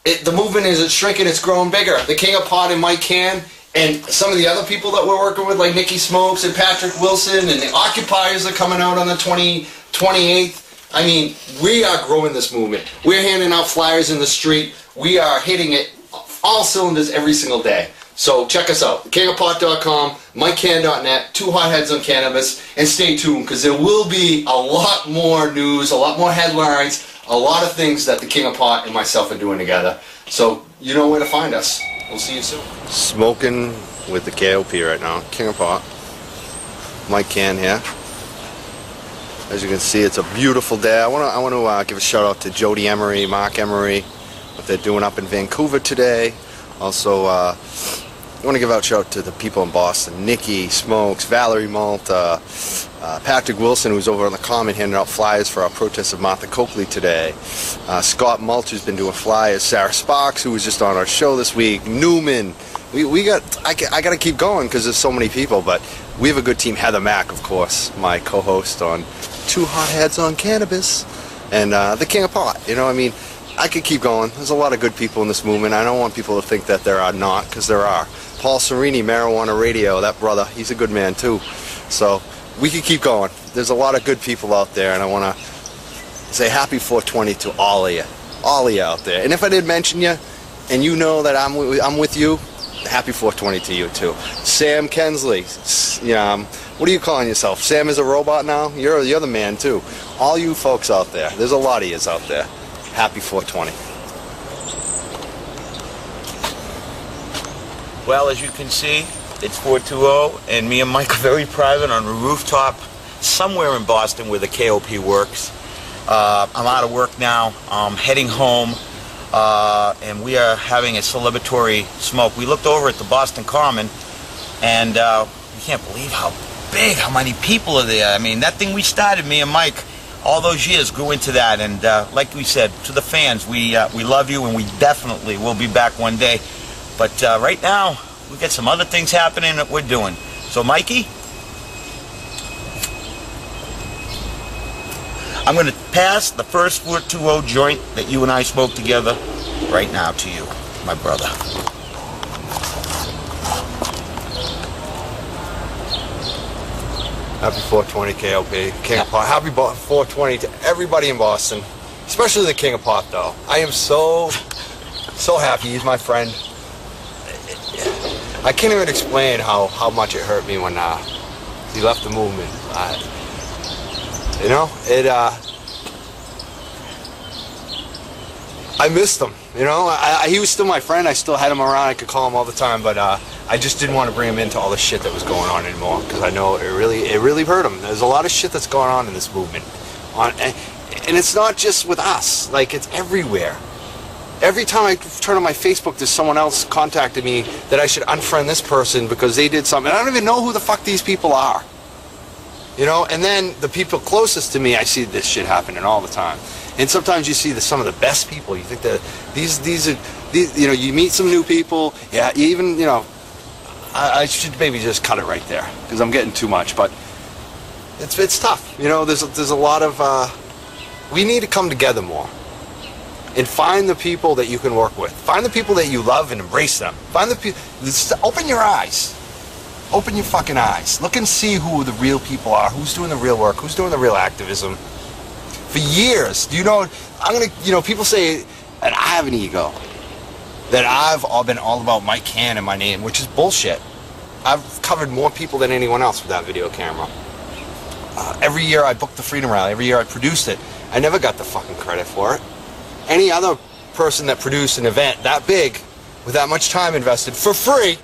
S3: the movement isn't shrinking, it's growing bigger. The King of Pot and Mike Cann and some of the other people that we're working with, like Nikki Smokes and Patrick Wilson, and the Occupiers are coming out on the 28th. I mean, we are growing this movement. We're handing out flyers in the street. We are hitting it all cylinders every single day. So check us out, thekingofpot.com, MikeCann.net, Two Hotheads on Cannabis, and stay tuned because there will be a lot more news, a lot more headlines, a lot of things that the King of Pot and myself are doing together. So you know where to find us. We'll see you soon. Smoking with the KOP right now, King of Pot. Mike Cann here. As you can see, it's a beautiful day. I want to give a shout out to Jody Emery, Mark Emery, what they're doing up in Vancouver today. Also, I want to give out a shout out to the people in Boston, Nikki, Smokes, Valerie Malta, Patrick Wilson, who's over on the Common handing out flyers for our protest of Martha Coakley today. Scott Mulch, who's been doing flyers. Sarah Sparks, who was just on our show this week. Newman. I got to keep going because there's so many people, but we have a good team. Heather Mack, of course, my co-host on Two Hotheads on Cannabis, and the King of Pot. You know, I mean, I could keep going. There's a lot of good people in this movement. I don't want people to think that there are not, because there are. Paul Serini, Marijuana Radio, that brother, he's a good man too. So we could keep going. There's a lot of good people out there, and I want to say happy 420 to all of you out there. And if I did mention you, and you know that I'm with you, happy 420 to you too. Sam Kensley, what are you calling yourself? Sam is a robot now? You're the man too. All you folks out there, there's a lot of yous out there. Happy 420.
S7: Well, as you can see, it's 420, and me and Mike are very private on a rooftop somewhere in Boston where the KOP works. I'm out of work now. I'm heading home, and we are having a celebratory smoke. We looked over at the Boston Common, and we can't believe how big, how many people are there. I mean, that thing we started, me and Mike, all those years grew into that. And like we said, to the fans, we love you, and we definitely will be back one day. But right now, we got some other things happening that we're doing. So, Mikey, I'm going to pass the first 420 joint that you and I smoked together right now to you, my brother.
S3: Happy 420 KOP, King of Pot. Happy 420 to everybody in Boston, especially the King of Pot, though. I am so happy. He's my friend. I can't even explain how much it hurt me when he left the movement. I missed him. You know, he was still my friend. I still had him around. I could call him all the time, but I just didn't want to bring him into all the shit that was going on anymore, because I know it really hurt him. There's a lot of shit that's going on in this movement, and it's not just with us. Like, it's everywhere. Every time I turn on my Facebook, there's someone else contacted me that I should unfriend this person because they did something. I don't even know who the fuck these people are. You know, and then the people closest to me, I see this shit happening all the time. And sometimes you see some of the best people. You think that these are, you know, you meet some new people. Yeah, even, you know, I should maybe just cut it right there because I'm getting too much. But it's tough. You know, there's a lot of, we need to come together more. And find the people that you can work with. Find the people that you love and embrace them. Find the people. Open your eyes. Open your fucking eyes. Look and see who the real people are. Who's doing the real work? Who's doing the real activism? For years, do you know? People say that I have an ego. That I've been all about Mike Cann and my name, which is bullshit. I've covered more people than anyone else with that video camera. Every year I booked the Freedom Rally. Every year I produced it. I never got the fucking credit for it. Any other person that produced an event that big, with that much time invested, for free,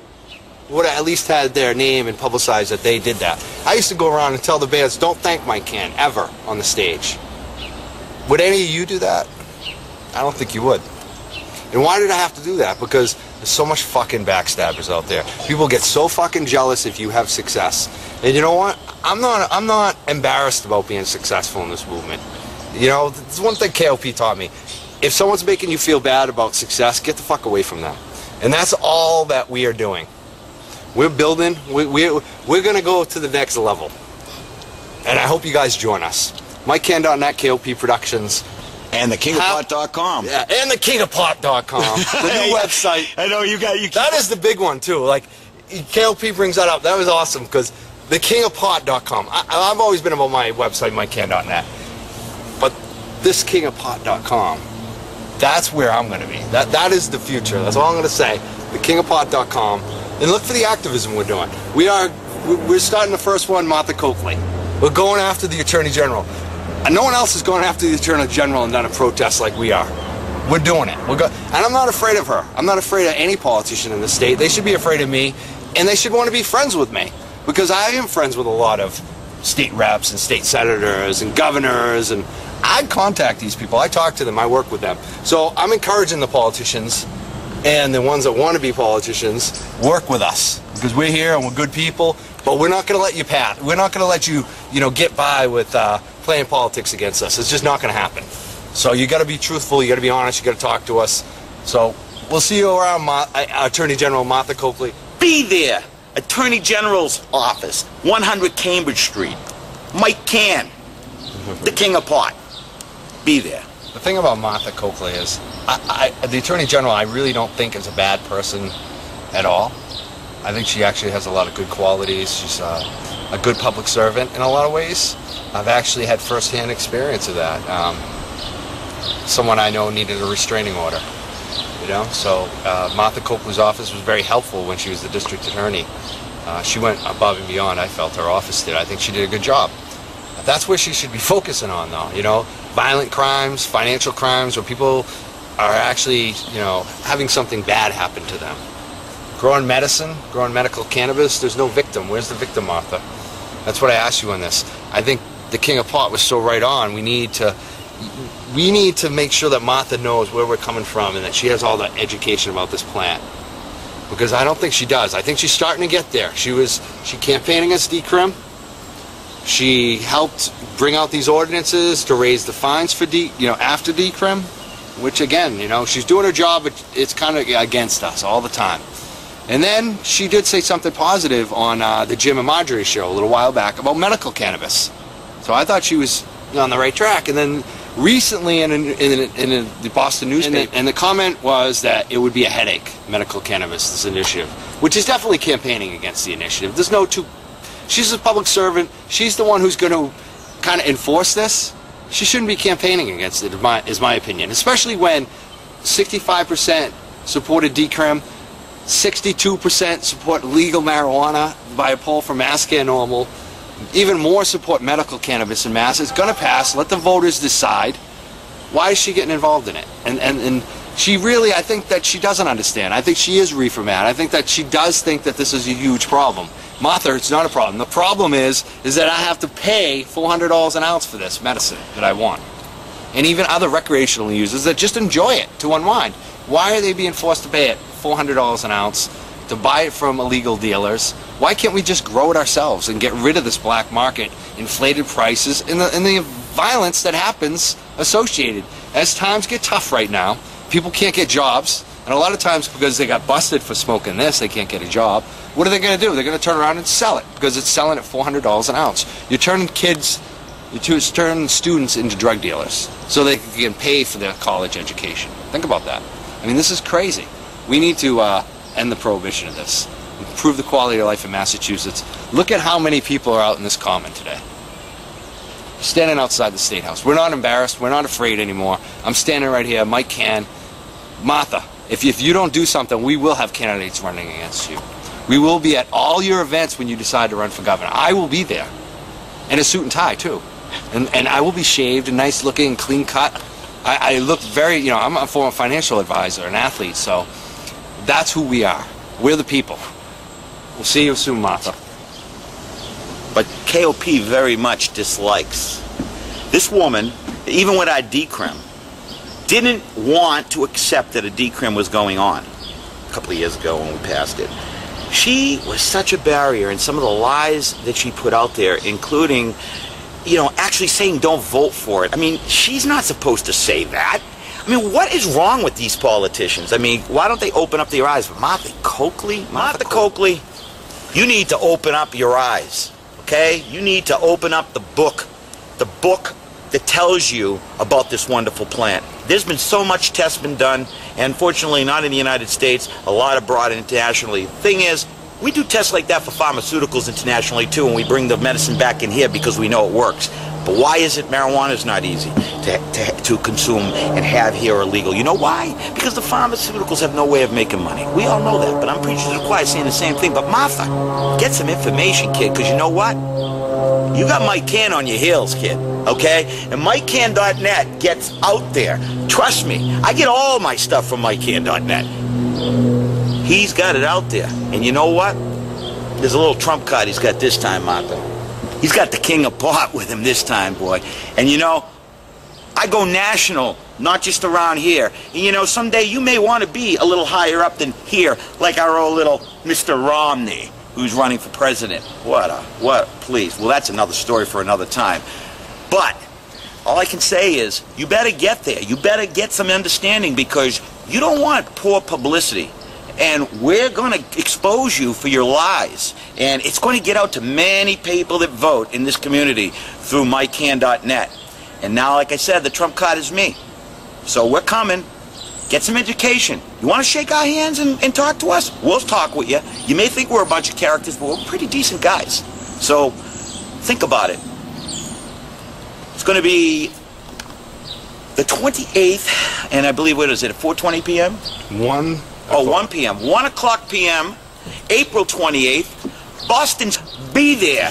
S3: would have at least had their name and publicized that they did that. I used to go around and tell the bands, don't thank Mike Cann, ever, on the stage. Would any of you do that? I don't think you would. And why did I have to do that? Because there's so much fucking backstabbers out there. People get so fucking jealous if you have success. And you know what? I'm not embarrassed about being successful in this movement. You know, there's one thing KOP taught me. If someone's making you feel bad about success, get the fuck away from them. And that's all that we are doing. We're building. We're going to go to the next level. And I hope you guys join us. MikeCann.net, KOP Productions.
S7: And thekingofpot.com.
S3: Yeah, and thekingofpot.com. The new website.
S7: I know you got.
S3: That is the big one, too. Like, KOP brings that up. That was awesome, because thekingofpot.com. I've always been about my website, MikeCann.net. But thiskingofpot.com. That's where I'm going to be. That is the future. That's all I'm going to say. Thekingofpot.com. And look for the activism we're doing. We're starting the first one, Martha Coakley. We're going after the Attorney General. And no one else is going after the Attorney General and done a protest like we are. We're doing it. And I'm not afraid of her. I'm not afraid of any politician in the state. They should be afraid of me, and they should want to be friends with me, because I am friends with a lot of state reps and state senators and governors, and I contact these people. I talk to them. I work with them. So I'm encouraging the politicians and the ones that want to be politicians, work with us, because we're here and we're good people, but we're not going to let you pat. We're not going to let you, get by with playing politics against us. It's just not going to happen. So you got to be truthful. You got to be honest. You got to talk to us. So we'll see you around, Attorney General Martha Coakley.
S9: Be there. Attorney General's office, 100 Cambridge Street. Mike Cann, the King of Pot. Be there.
S3: The thing about Martha Coakley is, the Attorney General, I really don't think is a bad person at all. I think she actually has a lot of good qualities. She's a good public servant in a lot of ways. I've actually had first-hand experience of that. Someone I know needed a restraining order, So Martha Coakley's office was very helpful when she was the district attorney. She went above and beyond, I felt, her office did. I think she did a good job. That's where she should be focusing on, though, violent crimes, financial crimes, where people are actually, having something bad happen to them. Growing medical cannabis, there's no victim. Where's the victim, Martha? That's what I asked you on this. I think the King of Pot was so right on. We need to make sure that Martha knows where we're coming from and that she has all the education about this plant. Because I don't think she does. I think she's starting to get there. She campaigned against decrim. She helped bring out these ordinances to raise the fines for after decrim, which again, she's doing her job, but it's kind of against us all the time. And then she did say something positive on the Jim and Marjorie show a little while back about medical cannabis. So I thought she was on the right track. And then recently in the Boston newspaper, and the comment was that it would be a headache, medical cannabis, this initiative, which is definitely campaigning against the initiative. There's no two. She's a public servant. She's the one who's going to kind of enforce this. She shouldn't be campaigning against it, is my opinion, especially when 65% supported decrim, 62% support legal marijuana by a poll from MassCan Normal. Even more support medical cannabis in Mass. It's going to pass. Let the voters decide. Why is she getting involved in it? And she really, I think that she doesn't understand. I think she is reefer mad. I think that she does think that this is a huge problem. Martha, it's not a problem. The problem is that I have to pay $400 an ounce for this medicine that I want. And even other recreational users that just enjoy it to unwind. Why are they being forced to pay it $400 an ounce to buy it from illegal dealers? Why can't we just grow it ourselves and get rid of this black market, inflated prices, and the violence that happens associated? As times get tough right now, people can't get jobs, and a lot of times because they got busted for smoking this, they can't get a job. What are they going to do? They're going to turn around and sell it because it's selling at $400 an ounce. You're turning turning students into drug dealers so they can pay for their college education. Think about that. I mean, this is crazy. We need to end the prohibition of this. Improve the quality of life in Massachusetts. Look at how many people are out in this common today. Standing outside the State House. We're not embarrassed. We're not afraid anymore. I'm standing right here. Mike Cann. Martha, if you don't do something, we will have candidates running against you. We will be at all your events when you decide to run for governor. I will be there. In a suit and tie, too. And I will be shaved and nice looking, clean cut. I look very, I'm a former financial advisor, an athlete, so that's who we are. We're the people. We'll see you soon, Martha.
S9: But KOP very much dislikes. This woman, even with our decrim, didn't want to accept that a decrim was going on a couple of years ago when we passed it. She was such a barrier, and some of the lies that she put out there, including, actually saying don't vote for it. I mean, she's not supposed to say that. I mean, what is wrong with these politicians? I mean, why don't they open up their eyes? Martha Coakley? Martha Coakley, you need to open up your eyes, okay? You need to open up the book that tells you about this wonderful plant. There's been so much tests been done, and unfortunately not in the United States, a lot are brought internationally. The thing is, we do tests like that for pharmaceuticals internationally too, and we bring the medicine back in here because we know it works. But why is it marijuana is not easy?
S7: to consume and have here are illegal. You know why? Because the pharmaceuticals have no way of making money. We all know that, but I'm preaching to the choir saying the same thing. But Martha, get some information, kid, because you know what? You got Mike Cann on your heels, kid, okay? And MikeCann.net gets out there. Trust me, I get all my stuff from MikeCann.net. He's got it out there. And you know what? There's a little trump card he's got this time, Martha. He's got the king of pot with him this time, boy. And you know, I go national, not just around here. And you know, someday you may want to be a little higher up than here, like our old little Mr. Romney, who's running for president. Please. Well, that's another story for another time. But all I can say is, you better get there. You better get some understanding, because you don't want poor publicity. And we're going to expose you for your lies. And it's going to get out to many people that vote in this community through MikeCann.net. And now, like I said, the trump card is me. So we're coming. Get some education. You want to shake our hands and talk to us? We'll talk with you. You may think we're a bunch of characters, but we're pretty decent guys. So think about it. It's going to be the 28th, and I believe, what is it, at 4:20 p.m.?
S3: 1
S7: p.m. 1 o'clock p.m., April 28th. Boston's be there.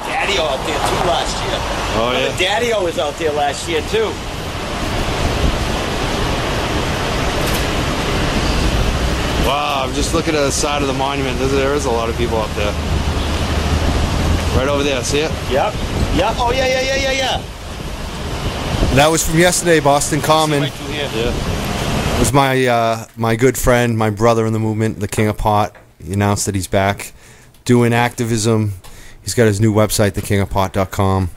S7: Daddy-O out there, too, last year.
S3: Oh, yeah.
S7: Daddy-O was out there last year, too.
S3: Wow, I'm just looking at the side of the monument. There is a lot of people up there. Right over there, see it?
S7: Yep. Oh, yeah.
S3: That was from yesterday, Boston Common.
S7: Right through here.
S3: Yeah. It was my good friend, my brother in the movement, the King of Pot. He announced that he's back doing activism. He's got his new website, thekingofpot.com.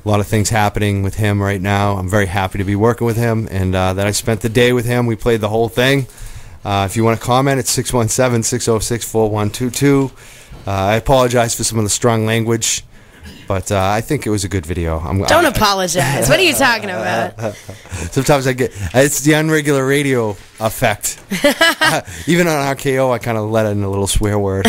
S3: A lot of things happening with him right now. I'm very happy to be working with him, and that I spent the day with him. We played the whole thing. If you want to comment, it's 617-606-4122. I apologize for some of the strong language, but I think it was a good video.
S2: Don't apologize. What are you talking about?
S3: Sometimes I get, it's the unregular radio effect. Even on RKO, I kind of let in a little swear word.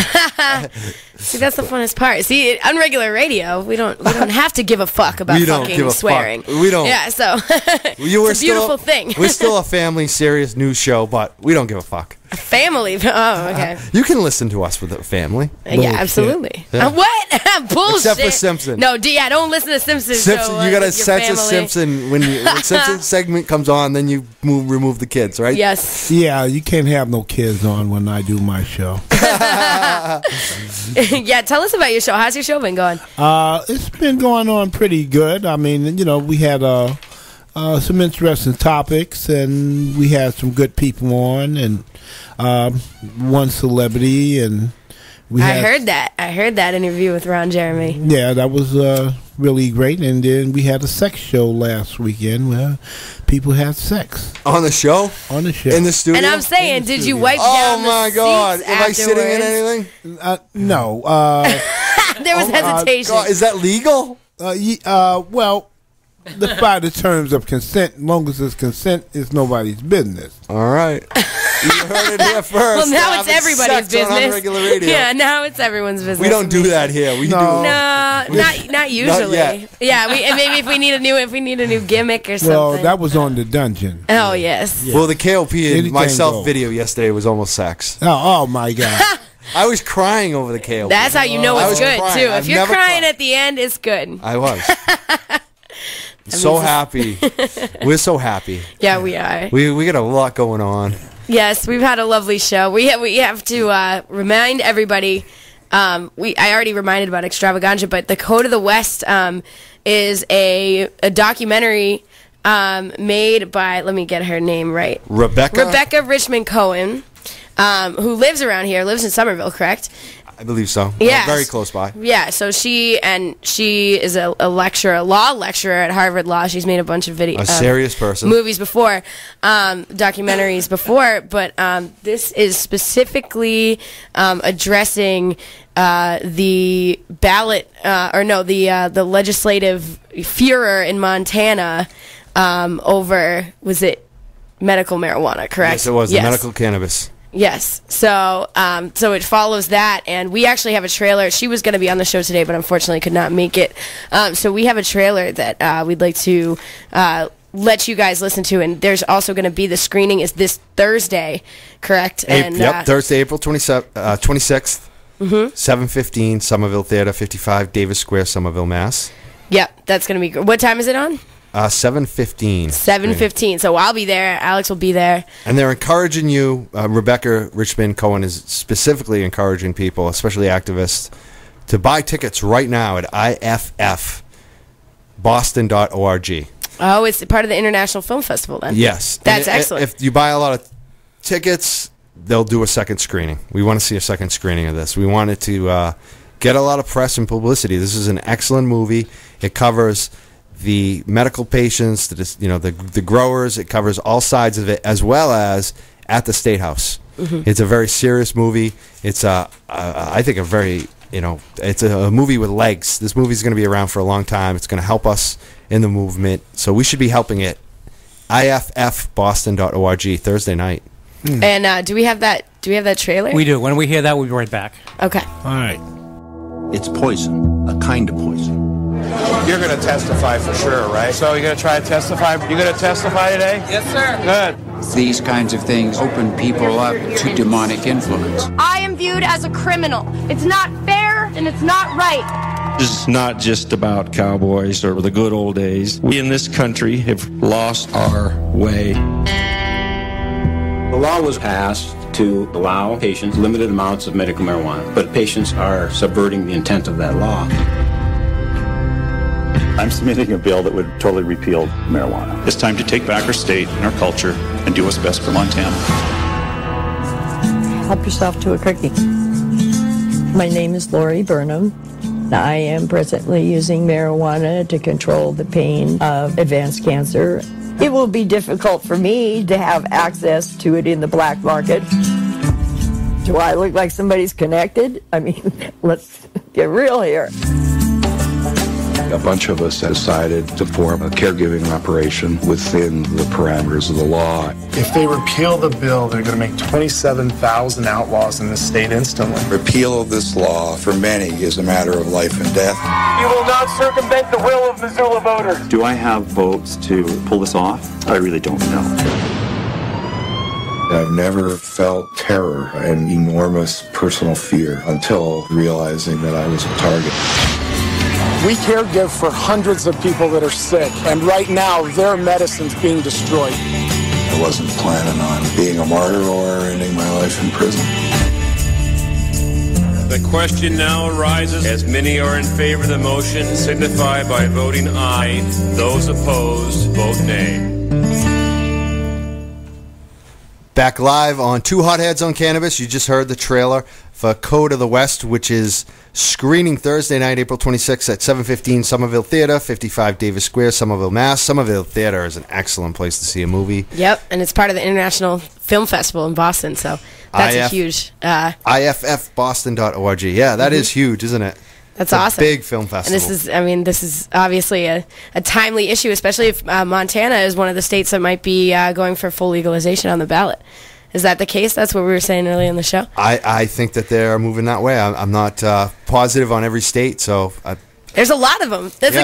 S2: See, that's the funnest part. See, unregular radio, we don't have to give a fuck about fucking swearing.
S3: We don't.
S2: Yeah, so it's a beautiful thing.
S3: We're still a family, serious news show, but we don't give a fuck.
S2: Family? Oh, okay.
S3: You can listen to us with a family.
S2: Yeah, absolutely.
S3: Yeah.
S2: What? Bullshit.
S3: Except for Simpson.
S2: No, don't listen to Simpson.
S3: Simpson, you got to sense a Simpson when Simpson's segment comes on. Then you remove the kids, right?
S2: Yes.
S5: Yeah, you can't have no kids on when I do my show.
S2: Yeah, tell us about your show. How's your show been going?
S5: It's been going on pretty good. I mean, you know, we had some interesting topics, and we had some good people on, and one celebrity, and I
S2: heard that interview with Ron Jeremy.
S5: Yeah, that was really great. And then we had a sex show last weekend where people had sex
S3: on the show.
S5: In the studio.
S2: And I'm saying, did you wipe down the seats
S3: Am I sitting in anything?
S5: No.
S2: There was hesitation.
S3: Is that legal?
S5: Well, by the terms of consent, as long as it's consent, it's nobody's business.
S3: All right. You heard it here first.
S2: Well, now it's everybody's business.
S3: Radio.
S2: Yeah, now it's everyone's business.
S3: We don't do that here.
S2: Not usually.
S3: Not yet.
S2: Yeah, maybe if we need a new gimmick or something.
S5: Well, that was on the dungeon.
S2: Oh yes.
S3: Yeah. Well, the KOP and myself video yesterday was almost sex.
S5: Oh my God.
S3: I was crying over the KOP.
S2: That's how you know it's good too.
S3: If
S2: you're crying at the end, it's good.
S3: I was. So happy. We're so happy.
S2: Yeah, we are.
S3: We got a lot going on.
S2: Yes, we've had a lovely show. We have to remind everybody. I already reminded about Extravaganza, but the Code of the West is a documentary made by, let me get her name right, Rebecca Richmond Cohen, who lives around here, lives in Somerville, correct?
S3: I believe so.
S2: Yeah,
S3: very close by.
S2: Yeah, so she is a law lecturer at Harvard Law. She's made a bunch of videos,
S3: serious person,
S2: movies before, documentaries before, but this is specifically addressing the ballot, the legislative furor in Montana over, was it medical marijuana? Correct.
S3: Yes, it was. Yes. The medical cannabis.
S2: Yes. So so it follows that, and we actually have a trailer. She was going to be on the show today, but unfortunately could not make it. So we have a trailer that we'd like to let you guys listen to, and there's also going to be the screening is this Thursday, correct?
S3: Thursday, April 26th, 7:15, Somerville Theater, 55 Davis Square, Somerville, Mass.
S2: Yep, that's going to be good. What time is it on?
S3: 7:15.
S2: 7:15. So I'll be there. Alex will be there.
S3: And they're encouraging you. Rebecca Richmond Cohen is specifically encouraging people, especially activists, to buy tickets right now at iffboston.org.
S2: Oh, it's part of the International Film Festival then.
S3: Yes.
S2: That's excellent.
S3: If you buy a lot of tickets, they'll do a second screening. We want to see a second screening of this. We want it to get a lot of press and publicity. This is an excellent movie. It covers the medical patients, the growers. It covers all sides of it, as well as at the State House. It's a very serious movie. It's I think a very it's a movie with legs. This movie is going to be around for a long time. It's going to help us in the movement, so we should be helping it. iffboston.org Thursday night.
S2: And do we have that? Do we have that trailer?
S10: We do. When we hear that, we'll be right back.
S2: Okay.
S5: All right.
S11: It's poison, a kind of poison.
S12: You're going to testify for sure, right? So you're going to try to testify? You're going to testify today?
S11: Yes, sir.
S12: Good.
S11: These kinds of things open people up to demonic influence.
S13: I am viewed as a criminal. It's not fair and it's not right.
S14: This is not just about cowboys or the good old days. We in this country have lost our way.
S15: The law was passed to allow patients limited amounts of medical marijuana, but patients are subverting the intent of that law.
S16: I'm submitting a bill that would totally repeal marijuana.
S17: It's time to take back our state and our culture and do what's best for Montana.
S18: Help yourself to a cookie. My name is Lori Burnham. I am presently using marijuana to control the pain of advanced cancer. It will be difficult for me to have access to it in the black market. Do I look like somebody's connected? I mean, let's get real here.
S19: A bunch of us decided to form a caregiving operation within the parameters of the law.
S12: If they repeal the bill, they're going to make 27,000 outlaws in the state instantly.
S19: Repeal of this law for many is a matter of life and death.
S12: You will not circumvent the will of Missoula voters.
S17: Do I have votes to pull this off? I really don't know.
S19: I've never felt terror and enormous personal fear until realizing that I was a target.
S12: We caregive for hundreds of people that are sick, and right now their medicine's being destroyed.
S19: I wasn't planning on being a martyr or ending my life in prison.
S20: The question now arises, as many are in favor of the motion, signify by voting aye. Those opposed, vote nay.
S3: Back live on Two Hotheads on Cannabis. You just heard the trailer for Code of the West, which is screening Thursday night, April 26th at 7:15 Somerville Theater, 55 Davis Square, Somerville, Mass. Somerville Theater is an excellent place to see a movie.
S2: Yep, and it's part of the International Film Festival in Boston, so that's a huge...
S3: iffboston.org. Yeah, that is huge, isn't it?
S2: That's
S3: it's
S2: awesome.
S3: A big film festival.
S2: And this is obviously a timely issue, especially if Montana is one of the states that might be going for full legalization on the ballot. Is that the case? That's what we were saying earlier in the show.
S3: I think that they're moving that way. I'm not positive on every state, so...
S2: There's a lot of them. That's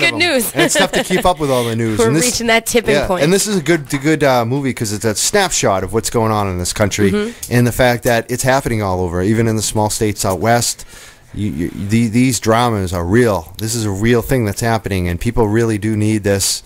S2: good news.
S3: And it's tough to keep up with all the news.
S2: We're reaching that tipping point.
S3: And this is a good movie because it's a snapshot of what's going on in this country and the fact that it's happening all over, even in the small states out west. These dramas are real. This is a real thing that's happening, and people really do need this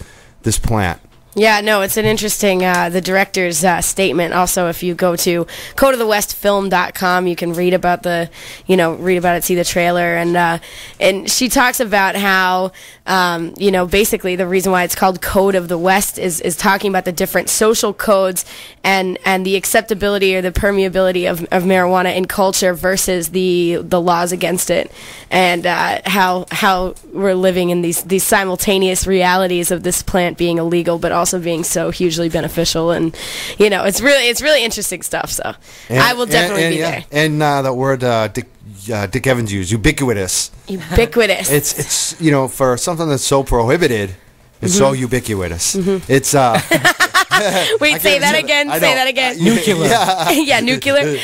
S3: plant.
S2: Yeah, no, it's an interesting, the director's statement. Also, if you go to codeofthewestfilm.com, you can read about it, see the trailer. And she talks about how, basically the reason why it's called Code of the West is talking about the different social codes and the acceptability or the permeability of marijuana in culture versus the laws against it. And how we're living in these simultaneous realities of this plant being illegal, but also being so hugely beneficial, and it's really interesting stuff. So I will definitely be there.
S3: And that word Dick Evans used, ubiquitous.
S2: Ubiquitous.
S3: It's for something that's so prohibited, it's so ubiquitous. It's
S2: Wait, say that again. Say that again.
S5: Nuclear.
S2: Yeah, nuclear.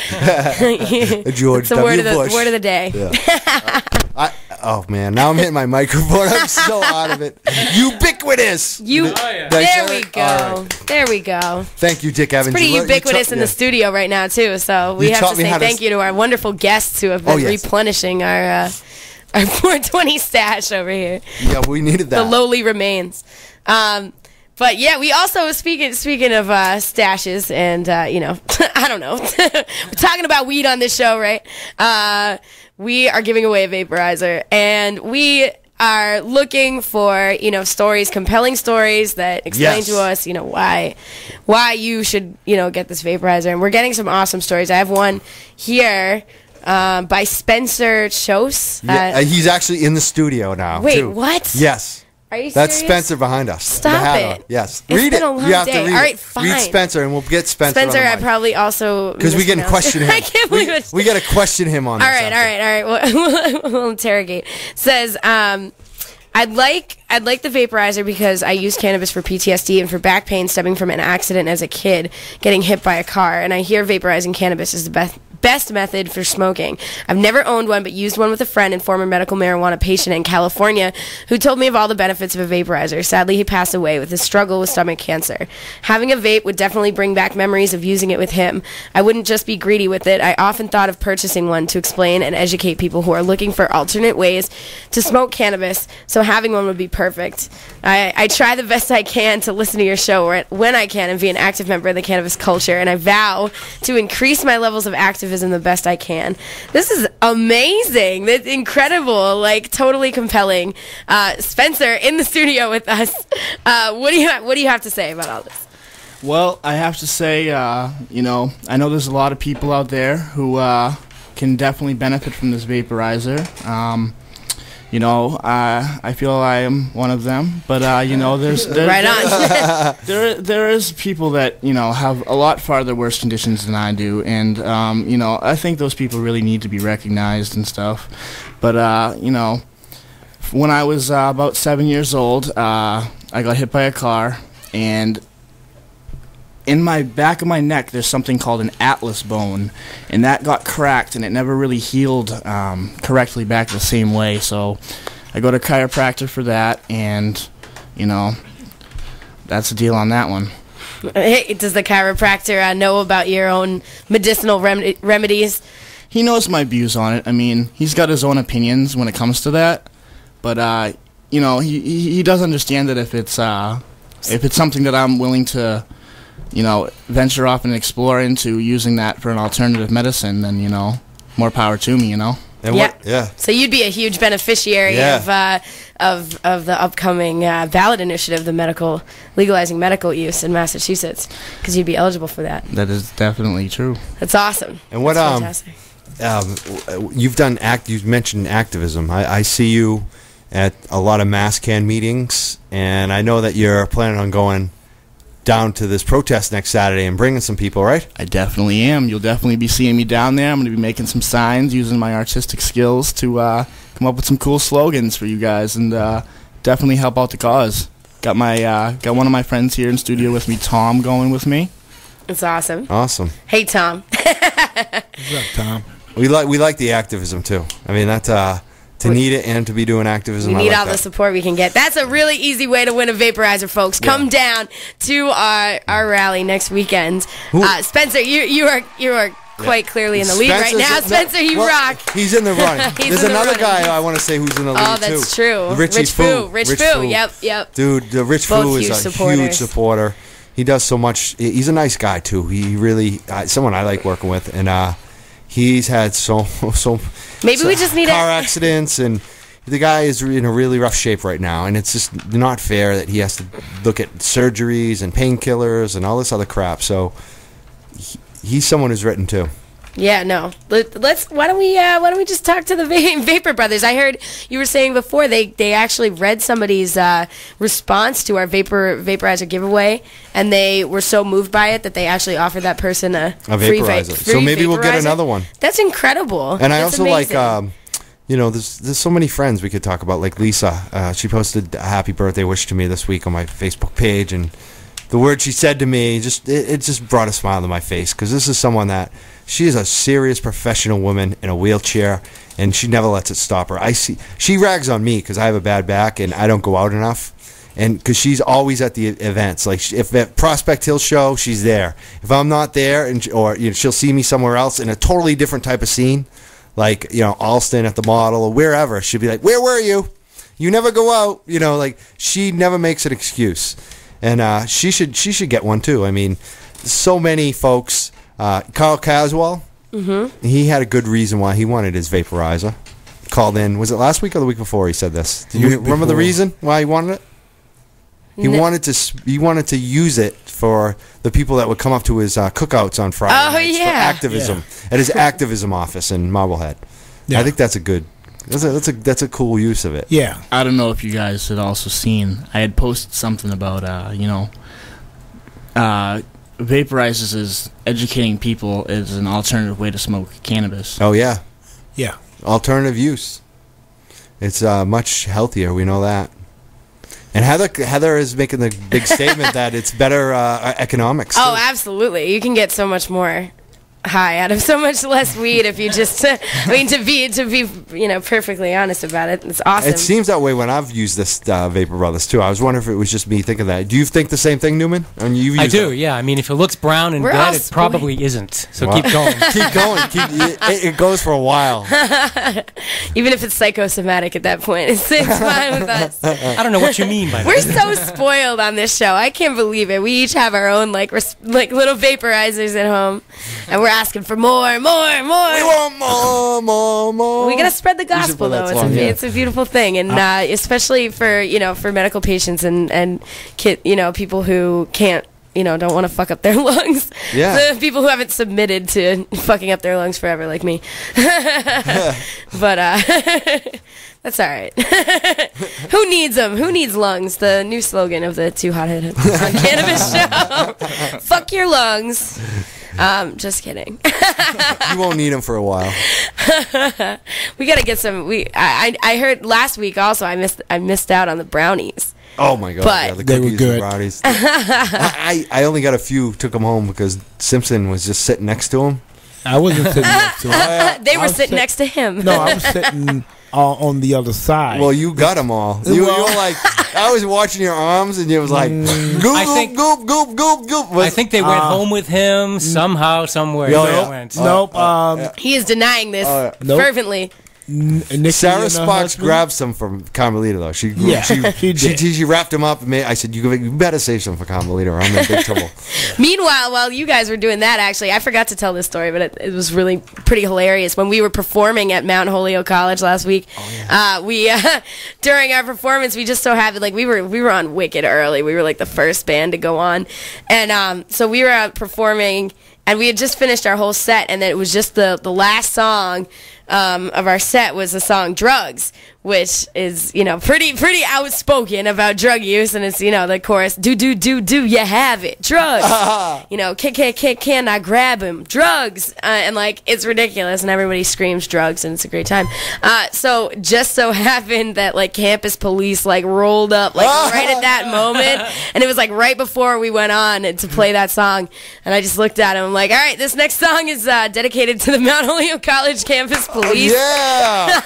S3: George
S2: It's the
S3: W. Bush.
S2: word of the day.
S3: Yeah. Oh man, now I'm hitting my microphone. I'm so out of it. Ubiquitous.
S2: There we go.
S3: Right.
S2: There we go.
S3: Thank you, Dick Evans.
S2: Pretty ubiquitous in the studio right now too. So we have to say thank you to our wonderful guests who have been replenishing our 420 stash over here.
S3: Yeah, we needed that.
S2: The lowly remains. But yeah, we also speaking of stashes and I don't know. We're talking about weed on this show, right? We are giving away a vaporizer, and we are looking for stories, compelling stories that explain to us why you should get this vaporizer. And we're getting some awesome stories. I have one here by Spencer Chose.
S3: He's actually in the studio now.
S2: Wait,
S3: too.
S2: What?
S3: Yes.
S2: Are you
S3: That's
S2: serious?
S3: Spencer behind us.
S2: Stop it.
S3: Yes.
S2: It's
S3: read
S2: been
S3: it.
S2: a long
S3: You have
S2: day.
S3: to read
S2: All right,
S3: it.
S2: fine.
S3: Read Spencer, and we'll get Spencer.
S2: Spencer,
S3: on the
S2: I
S3: mic.
S2: probably also
S3: because we can question him.
S2: I can't believe it.
S3: We got to question him on.
S2: All right. We'll interrogate. Says, I'd like the vaporizer because I use cannabis for PTSD and for back pain stemming from an accident as a kid, getting hit by a car, and I hear vaporizing cannabis is the best method for smoking. I've never owned one, but used one with a friend and former medical marijuana patient in California who told me of all the benefits of a vaporizer. Sadly, he passed away with his struggle with stomach cancer. Having a vape would definitely bring back memories of using it with him. I wouldn't just be greedy with it. I often thought of purchasing one to explain and educate people who are looking for alternate ways to smoke cannabis, so having one would be perfect. I try the best I can to listen to your show when I can and be an active member of the cannabis culture, and I vow to increase my levels of activism the best I can. This is amazing. That's incredible. Like, totally compelling. Spencer in the studio with us. What do you have to say about all this?
S10: Well, I have to say, I know there's a lot of people out there who can definitely benefit from this vaporizer. I feel I am one of them, but there's
S2: right on.
S10: there is people that have a lot farther worse conditions than I do, and I think those people really need to be recognized and stuff. But when I was about 7 years old, I got hit by a car, and in my back of my neck, there's something called an atlas bone, and that got cracked, and it never really healed correctly back the same way. So I go to a chiropractor for that, and that's the deal on that one.
S2: Hey, does the chiropractor know about your own medicinal remedies?
S10: He knows my views on it. I mean, he's got his own opinions when it comes to that, but he does understand that if it's something that I'm willing to venture off and explore into using that for an alternative medicine, then, more power to me,
S3: And
S2: So you'd be a huge beneficiary of the upcoming ballot initiative, the legalizing medical use in Massachusetts, because you'd be eligible for that.
S10: That is definitely true.
S2: That's awesome.
S3: And what
S2: That's fantastic.
S3: you've mentioned activism. I see you at a lot of mass Cann meetings, and I know that you're planning on going down to this protest next Saturday and bringing some people, right?
S10: I definitely am. You'll definitely be seeing me down there. I'm going to be making some signs, using my artistic skills to come up with some cool slogans for you guys, and definitely help out the cause. Got one of my friends here in studio with me, Tom, going with me.
S2: It's awesome.
S3: Awesome.
S2: Hey, Tom.
S5: What's up, Tom?
S3: We like the activism too. I mean, that's to need it and to be doing activism.
S2: We need all the support we can get. That's a really easy way to win a vaporizer, folks. Come down to our rally next weekend. Spencer, you are quite clearly in the lead right now. Spencer, you rock.
S3: He's in the running. There's another guy I want to say who's in the lead too.
S2: Oh, that's true.
S3: Rich Fu.
S2: Rich Fu. Yep.
S3: Dude, the Rich Fu is a huge supporter. He does so much. He's a nice guy too. He really someone I like working with, and he's had so
S2: maybe we just need
S3: car accidents, and the guy is in a really rough shape right now, and it's just not fair that he has to look at surgeries and painkillers and all this other crap. So he's someone who's written too.
S2: Yeah, no. Why don't we just talk to the Vapor Brothers? I heard you were saying before they actually read somebody's response to our vaporizer giveaway, and they were so moved by it that they actually offered that person a free
S3: vaporizer.
S2: free
S3: So maybe we'll get
S2: vaporizer.
S3: another one.
S2: That's incredible.
S3: And I
S2: That's
S3: also
S2: amazing.
S3: like there's so many friends we could talk about, like Lisa. She posted a happy birthday wish to me this week on my Facebook page, and the word she said to me, it just brought a smile to my face, because this is someone that she is a serious professional woman in a wheelchair, and she never lets it stop her. She rags on me because I have a bad back and I don't go out enough, and because she's always at the events. Like if at Prospect Hill show, she's there. If I'm not there, or she'll see me somewhere else in a totally different type of scene, like Alston at the Model or wherever. She'll be like, "Where were you? You never go out." Like she never makes an excuse. And she should get one too. I mean, so many folks. Carl Caswell, he had a good reason why he wanted his vaporizer. Called in. Was it last week or the week before he said this? Do you remember the reason why he wanted it? He wanted to use it for the people that would come up to his cookouts on Friday nights for activism at his activism office in Marblehead. Yeah. I think that's a good. That's a cool use of it.
S5: Yeah.
S10: I don't know if you guys had also seen. I had posted something about vaporizers is educating people is an alternative way to smoke cannabis.
S3: Oh yeah.
S5: Yeah.
S3: Alternative use. It's much healthier. We know that. And Heather is making the big statement that it's better economics.
S2: Oh, absolutely. You can get so much more high out of so much less weed if you just to be perfectly honest about it. It's awesome.
S3: It seems that way when I've used this Vapor Brothers too. I was wondering if it was just me thinking that. Do you think the same thing, Newman? I
S21: do. Yeah. I mean, if it looks brown and good, it probably isn't. So keep going.
S3: Keep going. It goes for a while.
S2: Even if it's psychosomatic at that point, it's fine with us.
S21: I don't know what you mean by that.
S2: We're so spoiled on this show. I can't believe it. We each have our own like little vaporizers at home, and we're asking for more. We
S3: want more.
S2: We gotta spread the gospel, though. It's a beautiful thing, and especially for medical patients and people who can't don't want to fuck up their lungs.
S3: Yeah.
S2: The people who haven't submitted to fucking up their lungs forever, like me. But that's all right. Who needs them? Who needs lungs? The new slogan of the Two Hotheads on Cannabis show. Fuck your lungs. Just kidding.
S3: You won't need them for a while.
S2: We gotta get some. I heard last week also. I missed out on the brownies.
S3: Oh my god!
S2: But
S3: yeah, the cookies and brownies. I only got a few. Took them home because Simpson was just sitting next to him.
S5: I wasn't sitting next to him.
S2: They were sitting next to him.
S5: No, I was sitting on the other side.
S3: Well, you got them all. You were like, I was watching your arms, and it was like, goop, goop, goop, goop, goop.
S21: I think they went home with him somehow, somewhere.
S5: Nope.
S2: He is denying this fervently.
S3: Sarah Sparks grabbed some from Carmelita, though. She wrapped them up. And I said, you better save some for Carmelita, or I'm in big trouble.
S2: Meanwhile, while you guys were doing that, actually, I forgot to tell this story, but it was really pretty hilarious. When we were performing at Mount Holyoke College last week, we during our performance, we just so happened, we were on wicked early. We were like the first band to go on, and so we were out performing, and we had just finished our whole set, and then it was just the last song of our set was the song "Drugs," which is pretty outspoken about drug use, and it's the chorus do you have it drugs can I grab him drugs and it's ridiculous, and everybody screams drugs, and it's a great time. So just so happened that campus police rolled up right at that moment, and it was right before we went on to play that song, and I just looked at him. I'm like, all right, this next song is dedicated to the Mount Holyoke College campus police.
S3: Yeah.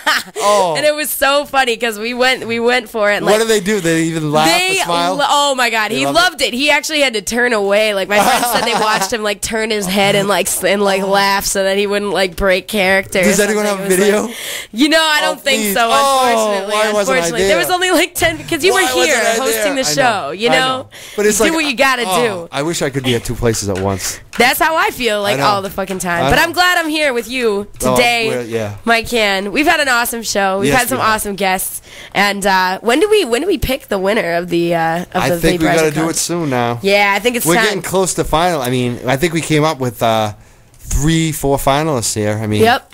S2: And it was so funny because we went for it.
S3: What did they do? They even laugh and smile?
S2: Oh my god, he loved it. He actually had to turn away. My friend said they watched him turn his head and laugh so that he wouldn't break character.
S3: Does anyone have a video?
S2: I don't think so. Unfortunately, there was only 10 because you were here hosting the show. I know.
S3: But it's
S2: do what you gotta do.
S3: I wish I could be at two places at once.
S2: That's how I feel all the fucking time. But I'm glad I'm here with you today, Mike Cann. We've had an awesome show. We've had some awesome guests. And when do we pick the winner of the I
S3: think we got to do it soon now.
S2: Yeah, I think it's
S3: We're
S2: time.
S3: getting close to final. I mean, I think we came up with 3-4 finalists here. I mean,
S2: yep.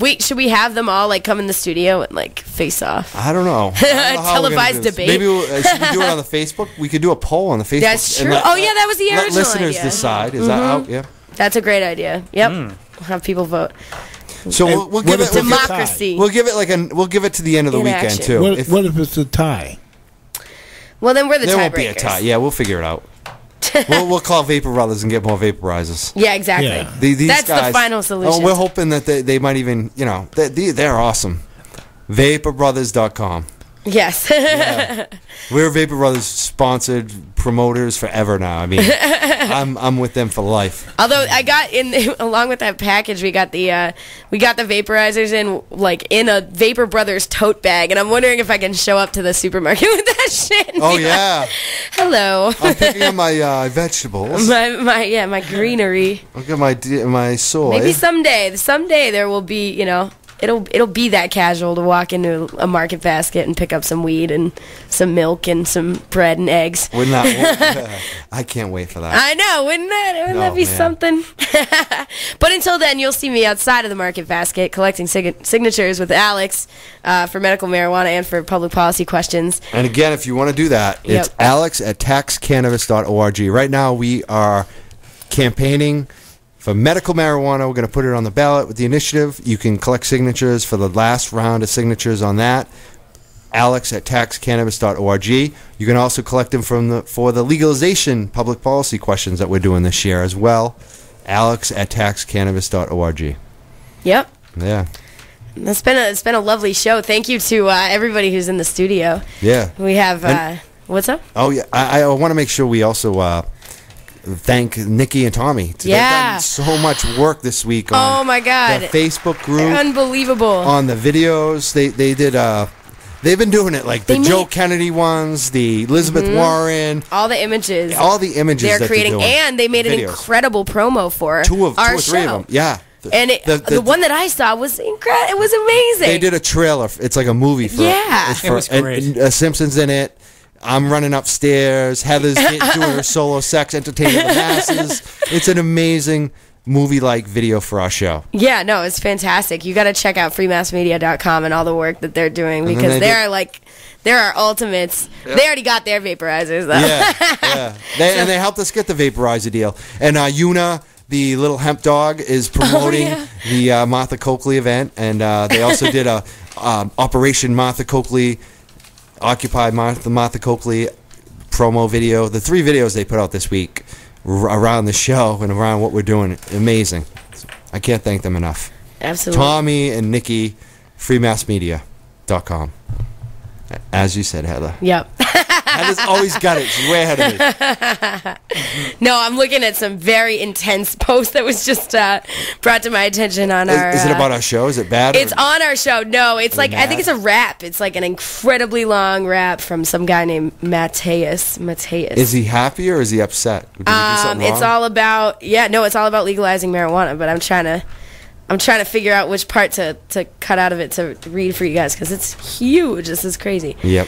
S2: Wait, should we have them all come in the studio and face off?
S3: I don't know.
S2: Televised debate.
S3: Maybe should we do it on the Facebook? We could do a poll on the Facebook.
S2: That's true. That was the original
S3: let listeners
S2: idea.
S3: decide. Is that out? Yeah.
S2: That's a great idea. Yep. We'll have people vote.
S3: So we'll give it
S2: democracy.
S3: We'll give it we'll give it to the end of the weekend too.
S5: What if it's a tie?
S2: Well, then we're the tiebreakers.
S3: There won't be a tie. Yeah, we'll figure it out. We'll call Vapor Brothers and get more vaporizers.
S2: Yeah, exactly.
S5: Yeah.
S3: These
S2: That's
S3: guys,
S2: the final solution.
S3: we're hoping that they might even, they're awesome. VaporBrothers.com.
S2: Yes.
S3: Yeah. We're Vapor Brothers sponsored promoters forever now. I mean, I'm with them for life.
S2: Although I got along with that package, we got the vaporizers in a Vapor Brothers tote bag, and I'm wondering if I can show up to the supermarket with that shit.
S3: Oh yeah.
S2: Hello.
S3: I'm picking up my vegetables.
S2: My greenery.
S3: Look at my soy.
S2: Maybe someday there will be, It'll be that casual to walk into a market basket and pick up some weed and some milk and some bread and eggs.
S3: I can't wait for that.
S2: I know, wouldn't that be something? But until then, you'll see me outside of the market basket collecting signatures with Alex for medical marijuana and for public policy questions.
S3: And again, if you want to do that, it's alex@taxcannabis.org. Right now, we are campaigning for medical marijuana. We're going to put it on the ballot with the initiative. You can collect signatures for the last round of signatures on that. Alex@taxcannabis.org. You can also collect them for the legalization public policy questions that we're doing this year as well. Alex@taxcannabis.org.
S2: Yep.
S3: Yeah.
S2: It's been a lovely show. Thank you to everybody who's in the studio.
S3: Yeah.
S2: We have what's up?
S3: Oh yeah. I want to make sure we also thank Nikki and Tommy. They've done so much work this week on
S2: oh my God.
S3: the Facebook group.
S2: They're unbelievable.
S3: On the videos. They did they've been doing it like the Joe Kennedy ones, the Elizabeth Warren.
S2: All the images.
S3: They're
S2: creating. And they made an incredible promo for
S3: two or
S2: our
S3: three
S2: show.
S3: of them. Yeah.
S2: And the one that I saw was incredible. It was amazing.
S3: They did a trailer. It's like a movie.
S2: It
S3: was great. And Simpson's in it. I'm running upstairs. Heather's doing her solo sex, entertaining the masses. It's an amazing movie-like video for our show.
S2: Yeah, no, it's fantastic. You got to check out freemassmedia.com and all the work that they're doing because they're our ultimates. Yep. They already got their vaporizers, though.
S3: Yeah. And they helped us get the vaporizer deal. And Yuna, the little hemp dog, is promoting the Martha Coakley event. And they also did a Operation Martha Coakley, Occupy Martha Coakley promo video. The 3 videos they put out this week around the show and around what we're doing. Amazing. I can't thank them enough.
S2: Absolutely.
S3: Tommy and Nikki, freemassmedia.com. As you said, Heather.
S2: Yep.
S3: Heather's always got it. She's way ahead of me.
S2: No, I'm looking at some very intense post that was just brought to my attention on our...
S3: Is it about our show? Is it bad?
S2: It's on our show. No, it's like... I think it's a rap. It's like an incredibly long rap from some guy named Mateus.
S3: Is he happy or is he upset? Did he do something wrong?
S2: It's all about... Yeah, no, it's all about legalizing marijuana, but I'm trying to figure out which part to cut out of it to read for you guys because it's huge. This is crazy.
S3: Yep.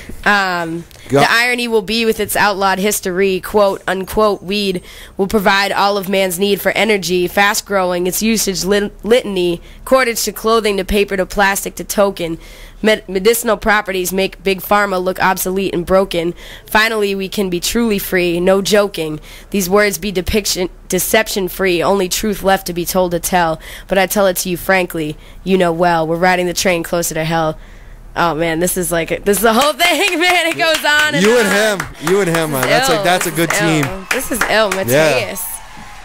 S2: The irony will be with its outlawed history, quote, unquote, weed will provide all of man's need for energy, fast growing, its usage litany, cordage to clothing to paper to plastic to token. Medicinal properties make Big Pharma look obsolete and broken. Finally, we can be truly free, no joking. These words be deception-free, only truth left to be told to tell. But I tell it to you frankly, you know well, we're riding the train closer to hell. Oh man, this is the whole thing, man. It goes on and
S3: you
S2: on.
S3: and him, man. That's a good team.
S2: This is ill, Mateus.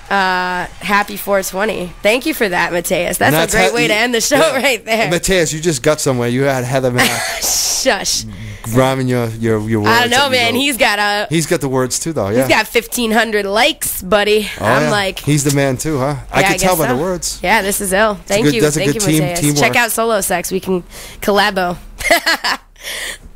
S2: Happy 420. Thank you for that, Mateus. That's a great way to end the show right there.
S3: Mateus, you just got somewhere. You had Heather Mack.
S2: Shush.
S3: Rhyming your words.
S2: I don't know, man. He's got
S3: the words too, though. Yeah.
S2: He's got 1,500 likes, buddy.
S3: I'm he's the man too, huh? I can tell by the words.
S2: Yeah, this is ill. Thank you.
S3: That's
S2: Thank
S3: a good
S2: you, Mateus.
S3: teamwork.
S2: Check out Solo Sex. We can collabo.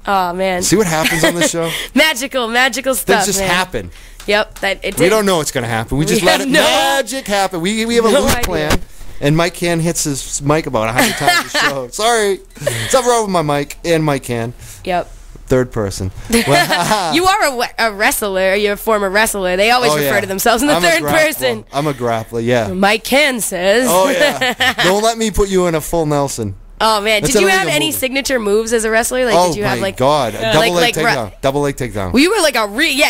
S2: Oh man.
S3: See what happens on this show?
S2: Magical stuff.
S3: Things just
S2: man.
S3: happen.
S2: Yep, it did.
S3: We don't know what's going to happen. We just let it magic happen. We have a loose plan. And Mike Cann hits his mic about 100 times a show. Sorry. Something wrong with my mic and Mike Cann.
S2: Yep.
S3: Third person.
S2: You are a wrestler. You're a former wrestler. They always refer to themselves in the third person.
S3: I'm a grappler, yeah.
S2: Mike Cann says.
S3: Oh, yeah. Don't let me put you in a full Nelson.
S2: Oh man,
S3: That's
S2: did you
S3: an
S2: have
S3: illegal
S2: any
S3: movement.
S2: signature moves as a wrestler? Like,
S3: Oh
S2: did you have
S3: my
S2: like
S3: God! Double leg
S2: like
S3: takedown. Double leg takedown.
S2: Well, you were like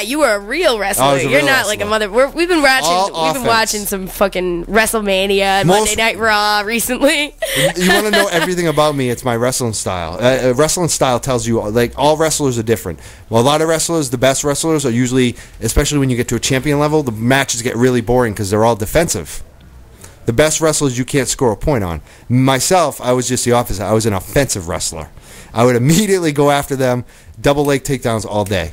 S2: you were a real wrestler.
S3: I was a
S2: You're
S3: real
S2: not like a
S3: wrestler.
S2: mother. We've been watching.
S3: All
S2: We've been
S3: offense.
S2: watching some fucking WrestleMania and Monday Night Raw recently.
S3: You want to know everything about me? It's my wrestling style. Wrestling style tells you, like, all wrestlers are different. Well, a lot of wrestlers, the best wrestlers, are usually, especially when you get to a champion level, the matches get really boring because they're all defensive. The best wrestlers you can't score a point on. Myself, I was just the opposite. I was an offensive wrestler. I would immediately go after them, double leg takedowns all day.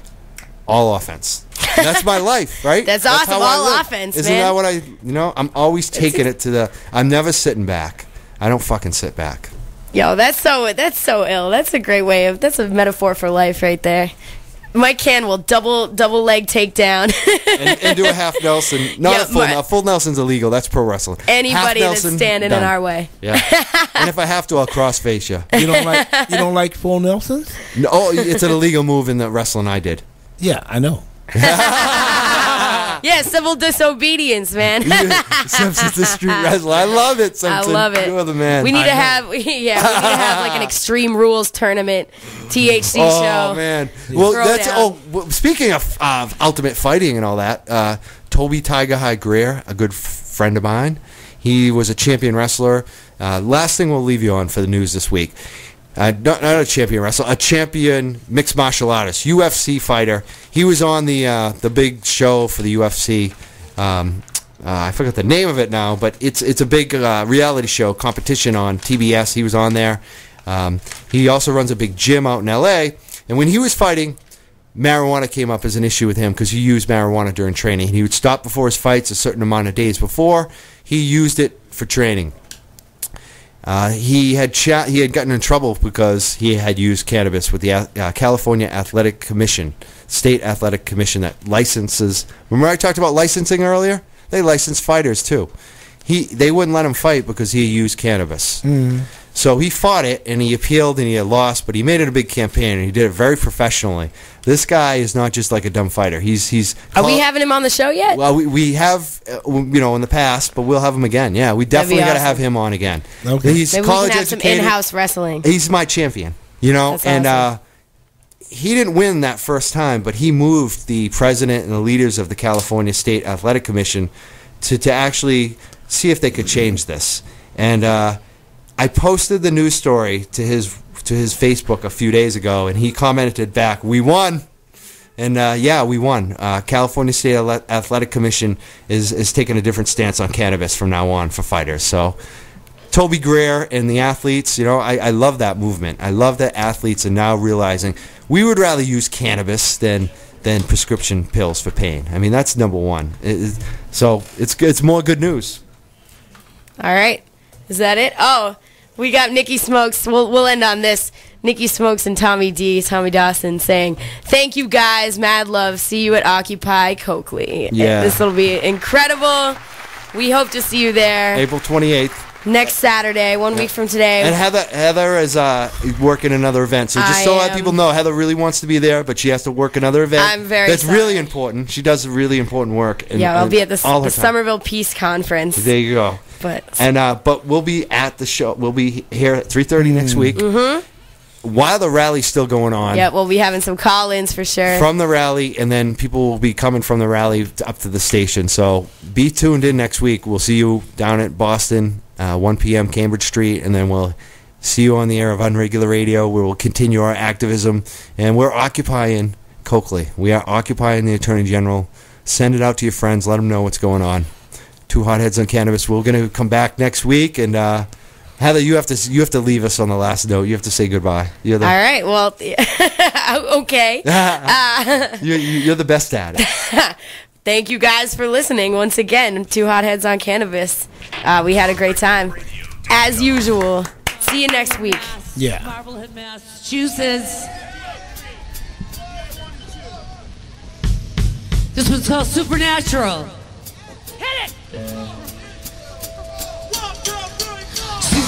S3: All offense. And that's my life, right?
S2: That's
S3: how
S2: awesome.
S3: I
S2: All
S3: live.
S2: offense,
S3: Isn't
S2: man.
S3: that what I'm always taking it to the, I'm never sitting back. I don't fucking sit back.
S2: Yo, that's so ill. That's a great way of. That's a metaphor for life right there. Mike Cann will double leg takedown.
S3: and do a half Nelson. Not
S2: Yeah,
S3: a full. A full Nelson's illegal. That's pro wrestling.
S2: Anybody
S3: Half
S2: that's
S3: Nelson,
S2: standing
S3: done.
S2: in our way.
S3: Yeah. And if I have to, I'll cross-face you.
S5: You don't like full Nelsons?
S3: No, it's an illegal move in the wrestling I did.
S5: Yeah, I know.
S2: Yeah, civil disobedience, man.
S3: Simpson's the street wrestler. I love it, Simpson.
S2: I love it.
S3: You're the man.
S2: We need to have like an Extreme Rules tournament, THC show.
S3: Oh man. Well,
S2: Throw
S3: that's
S2: down.
S3: speaking of ultimate fighting and all that. Toby Tiger High Greer, a good friend of mine. He was a champion wrestler. Last thing we'll leave you on for the news this week. Not a champion wrestler, a champion mixed martial artist, UFC fighter. He was on the big show for the UFC. I forgot the name of it now, but it's a big reality show competition on TBS. He was on there. He also runs a big gym out in LA. And when he was fighting, marijuana came up as an issue with him because he used marijuana during training. He would stop before his fights a certain amount of days before. He used it for training. He had gotten in trouble because he had used cannabis with the California Athletic Commission, State Athletic Commission that licenses. Remember I talked about licensing earlier? They license fighters too. They wouldn't let him fight because he used cannabis. So he fought it and he appealed and he had lost, but he made it a big campaign and he did it very professionally. This guy is not just like a dumb fighter.
S2: Are we having him on the show yet?
S3: Well, we have, in the past, but we'll have him again. Yeah, we definitely got to have him on again.
S5: Okay.
S3: He's
S2: Maybe
S3: college
S2: we can have
S3: educated.
S2: some in-house wrestling.
S3: He's my champion,
S2: That's
S3: and
S2: awesome.
S3: he didn't win that first time, but he moved the president and the leaders of the California State Athletic Commission to actually see if they could change this. And I posted the news story to his Facebook a few days ago, and he commented back, "We won." And yeah, we won. California State Athletic Commission is taking a different stance on cannabis from now on for fighters. So Toby Greer and the athletes, I love that movement. I love that athletes are now realizing we would rather use cannabis than prescription pills for pain. I mean, that's number one. So it's more good news.
S2: All right. Is that it? Oh, we got Nikki Smokes. We'll end on this. Nikki Smokes and Tommy Dawson saying, "Thank you guys, mad love. See you at Occupy Coakley."
S3: Yeah.
S2: This will be incredible. We hope to see you there
S3: April 28th.
S2: next Saturday, 1 week from today.
S3: And Heather is working another event. So just so that people know, Heather really wants to be there, but she has to work another event.
S2: I'm very
S3: That's
S2: sorry.
S3: really important. She does really important work.
S2: I'll be at the
S3: all her time.
S2: Somerville Peace Conference.
S3: There you go. But we'll be at the show. We'll be here at 3:30 next week.
S2: Mm-hmm.
S3: While the rally's still going on.
S2: Yeah, we'll be having some call-ins for sure.
S3: From the rally, and then people will be coming from the rally up to the station. So be tuned in next week. We'll see you down at Boston, 1 p.m. Cambridge Street, and then we'll see you on the air of Unregular Radio, where we'll continue our activism. And we're occupying Coakley. We are occupying the Attorney General. Send it out to your friends. Let them know what's going on. Two Hotheads on Cannabis. We're going to come back next week, and Heather, you have to leave us on the last note. You have to say goodbye. All
S2: right. Well, okay.
S3: You're the best at it.
S2: Thank you guys for listening once again. Two Hotheads on Cannabis. We had a great time, as usual. See you next week.
S5: Yeah.
S1: Marblehead, Massachusetts. This one's called Supernatural. Hit it!